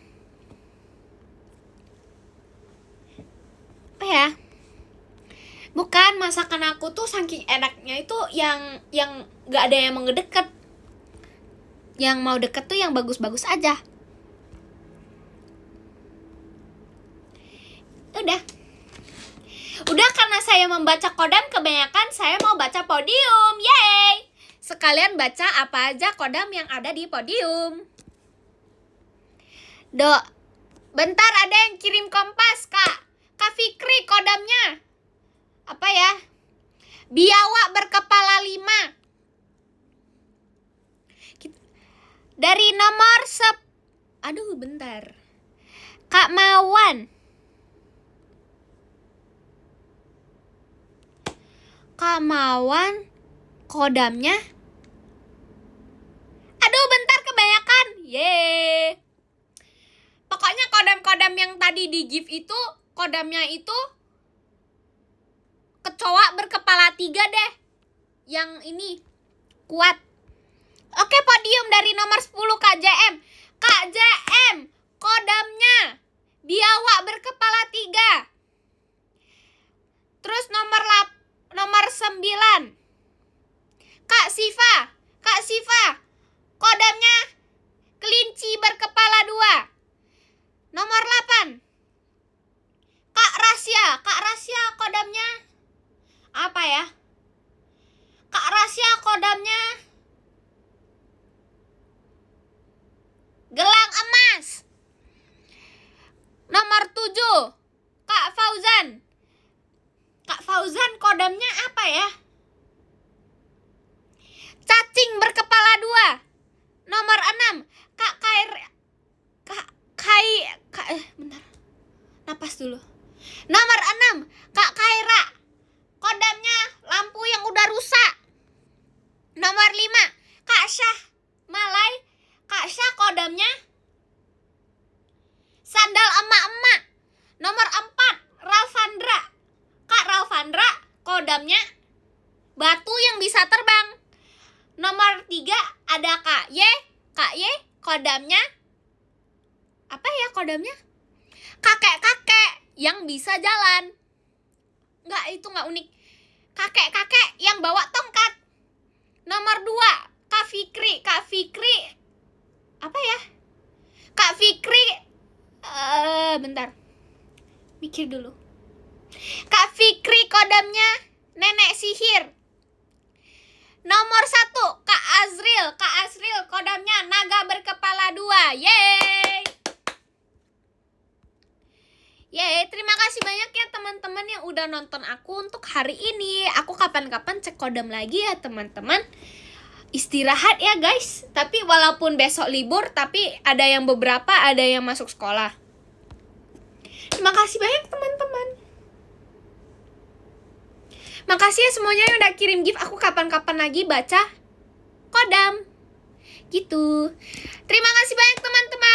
S1: Apa ya? Bukan, masakan aku tuh saking enaknya itu yang gak ada yang mau ngedeket. Yang mau deket tuh yang bagus-bagus aja. Udah karena saya membaca kodam kebanyakan, saya mau baca podium. Yeay! Sekalian baca apa aja kodam yang ada di podium. Bentar ada yang kirim kompas, Kak Fikri kodamnya apa ya? Biawak berkepala 5. Dari nomor bentar. Kak Mawan kodamnya. Bentar kebanyakan. Yeay. Pokoknya kodam-kodam yang tadi di gift itu kodamnya itu kecoa berkepala 3 deh. Yang ini kuat. Oke, podium dari nomor 10 Kak JM. Kak JM kodamnya biawak berkepala 3. Terus nomor 9 Kak Siva kodamnya kelinci berkepala 2. Nomor 8 Kak Rasya kodamnya apa ya? Kak Rasya kodamnya gelang emas. Nomor 7 Kak Fauzan kodamnya apa ya? Cacing berkepala 2. Nomor 6 bentar. Napas dulu. Nomor 6 Kak Kaira kodamnya lampu yang udah rusak. Nomor 5 Kak Syah kodamnya sandal emak-emak. Nomor 4 Kak Ralfandra kodamnya batu yang bisa terbang. Nomor 3 ada Kak Y kodamnya apa ya kodamnya? Kakek-kakek yang bisa jalan. Itu nggak unik. Kakek-kakek yang bawa tongkat. Nomor 2 Kak Fikri apa ya? Kak Fikri bentar. Mikir dulu. Kak Fikri kodamnya nenek sihir. Nomor 1 Kak Azril kodamnya naga berkepala 2. Yeay, terima kasih banyak ya teman-teman yang udah nonton aku untuk hari ini. Aku kapan-kapan cek kodam lagi ya teman-teman. Istirahat ya guys. Tapi walaupun besok libur, tapi ada yang masuk sekolah. Terima kasih banyak teman-teman. Makasih ya semuanya yang udah kirim gift. Aku kapan-kapan lagi baca kodam. Gitu. Terima kasih banyak teman-teman.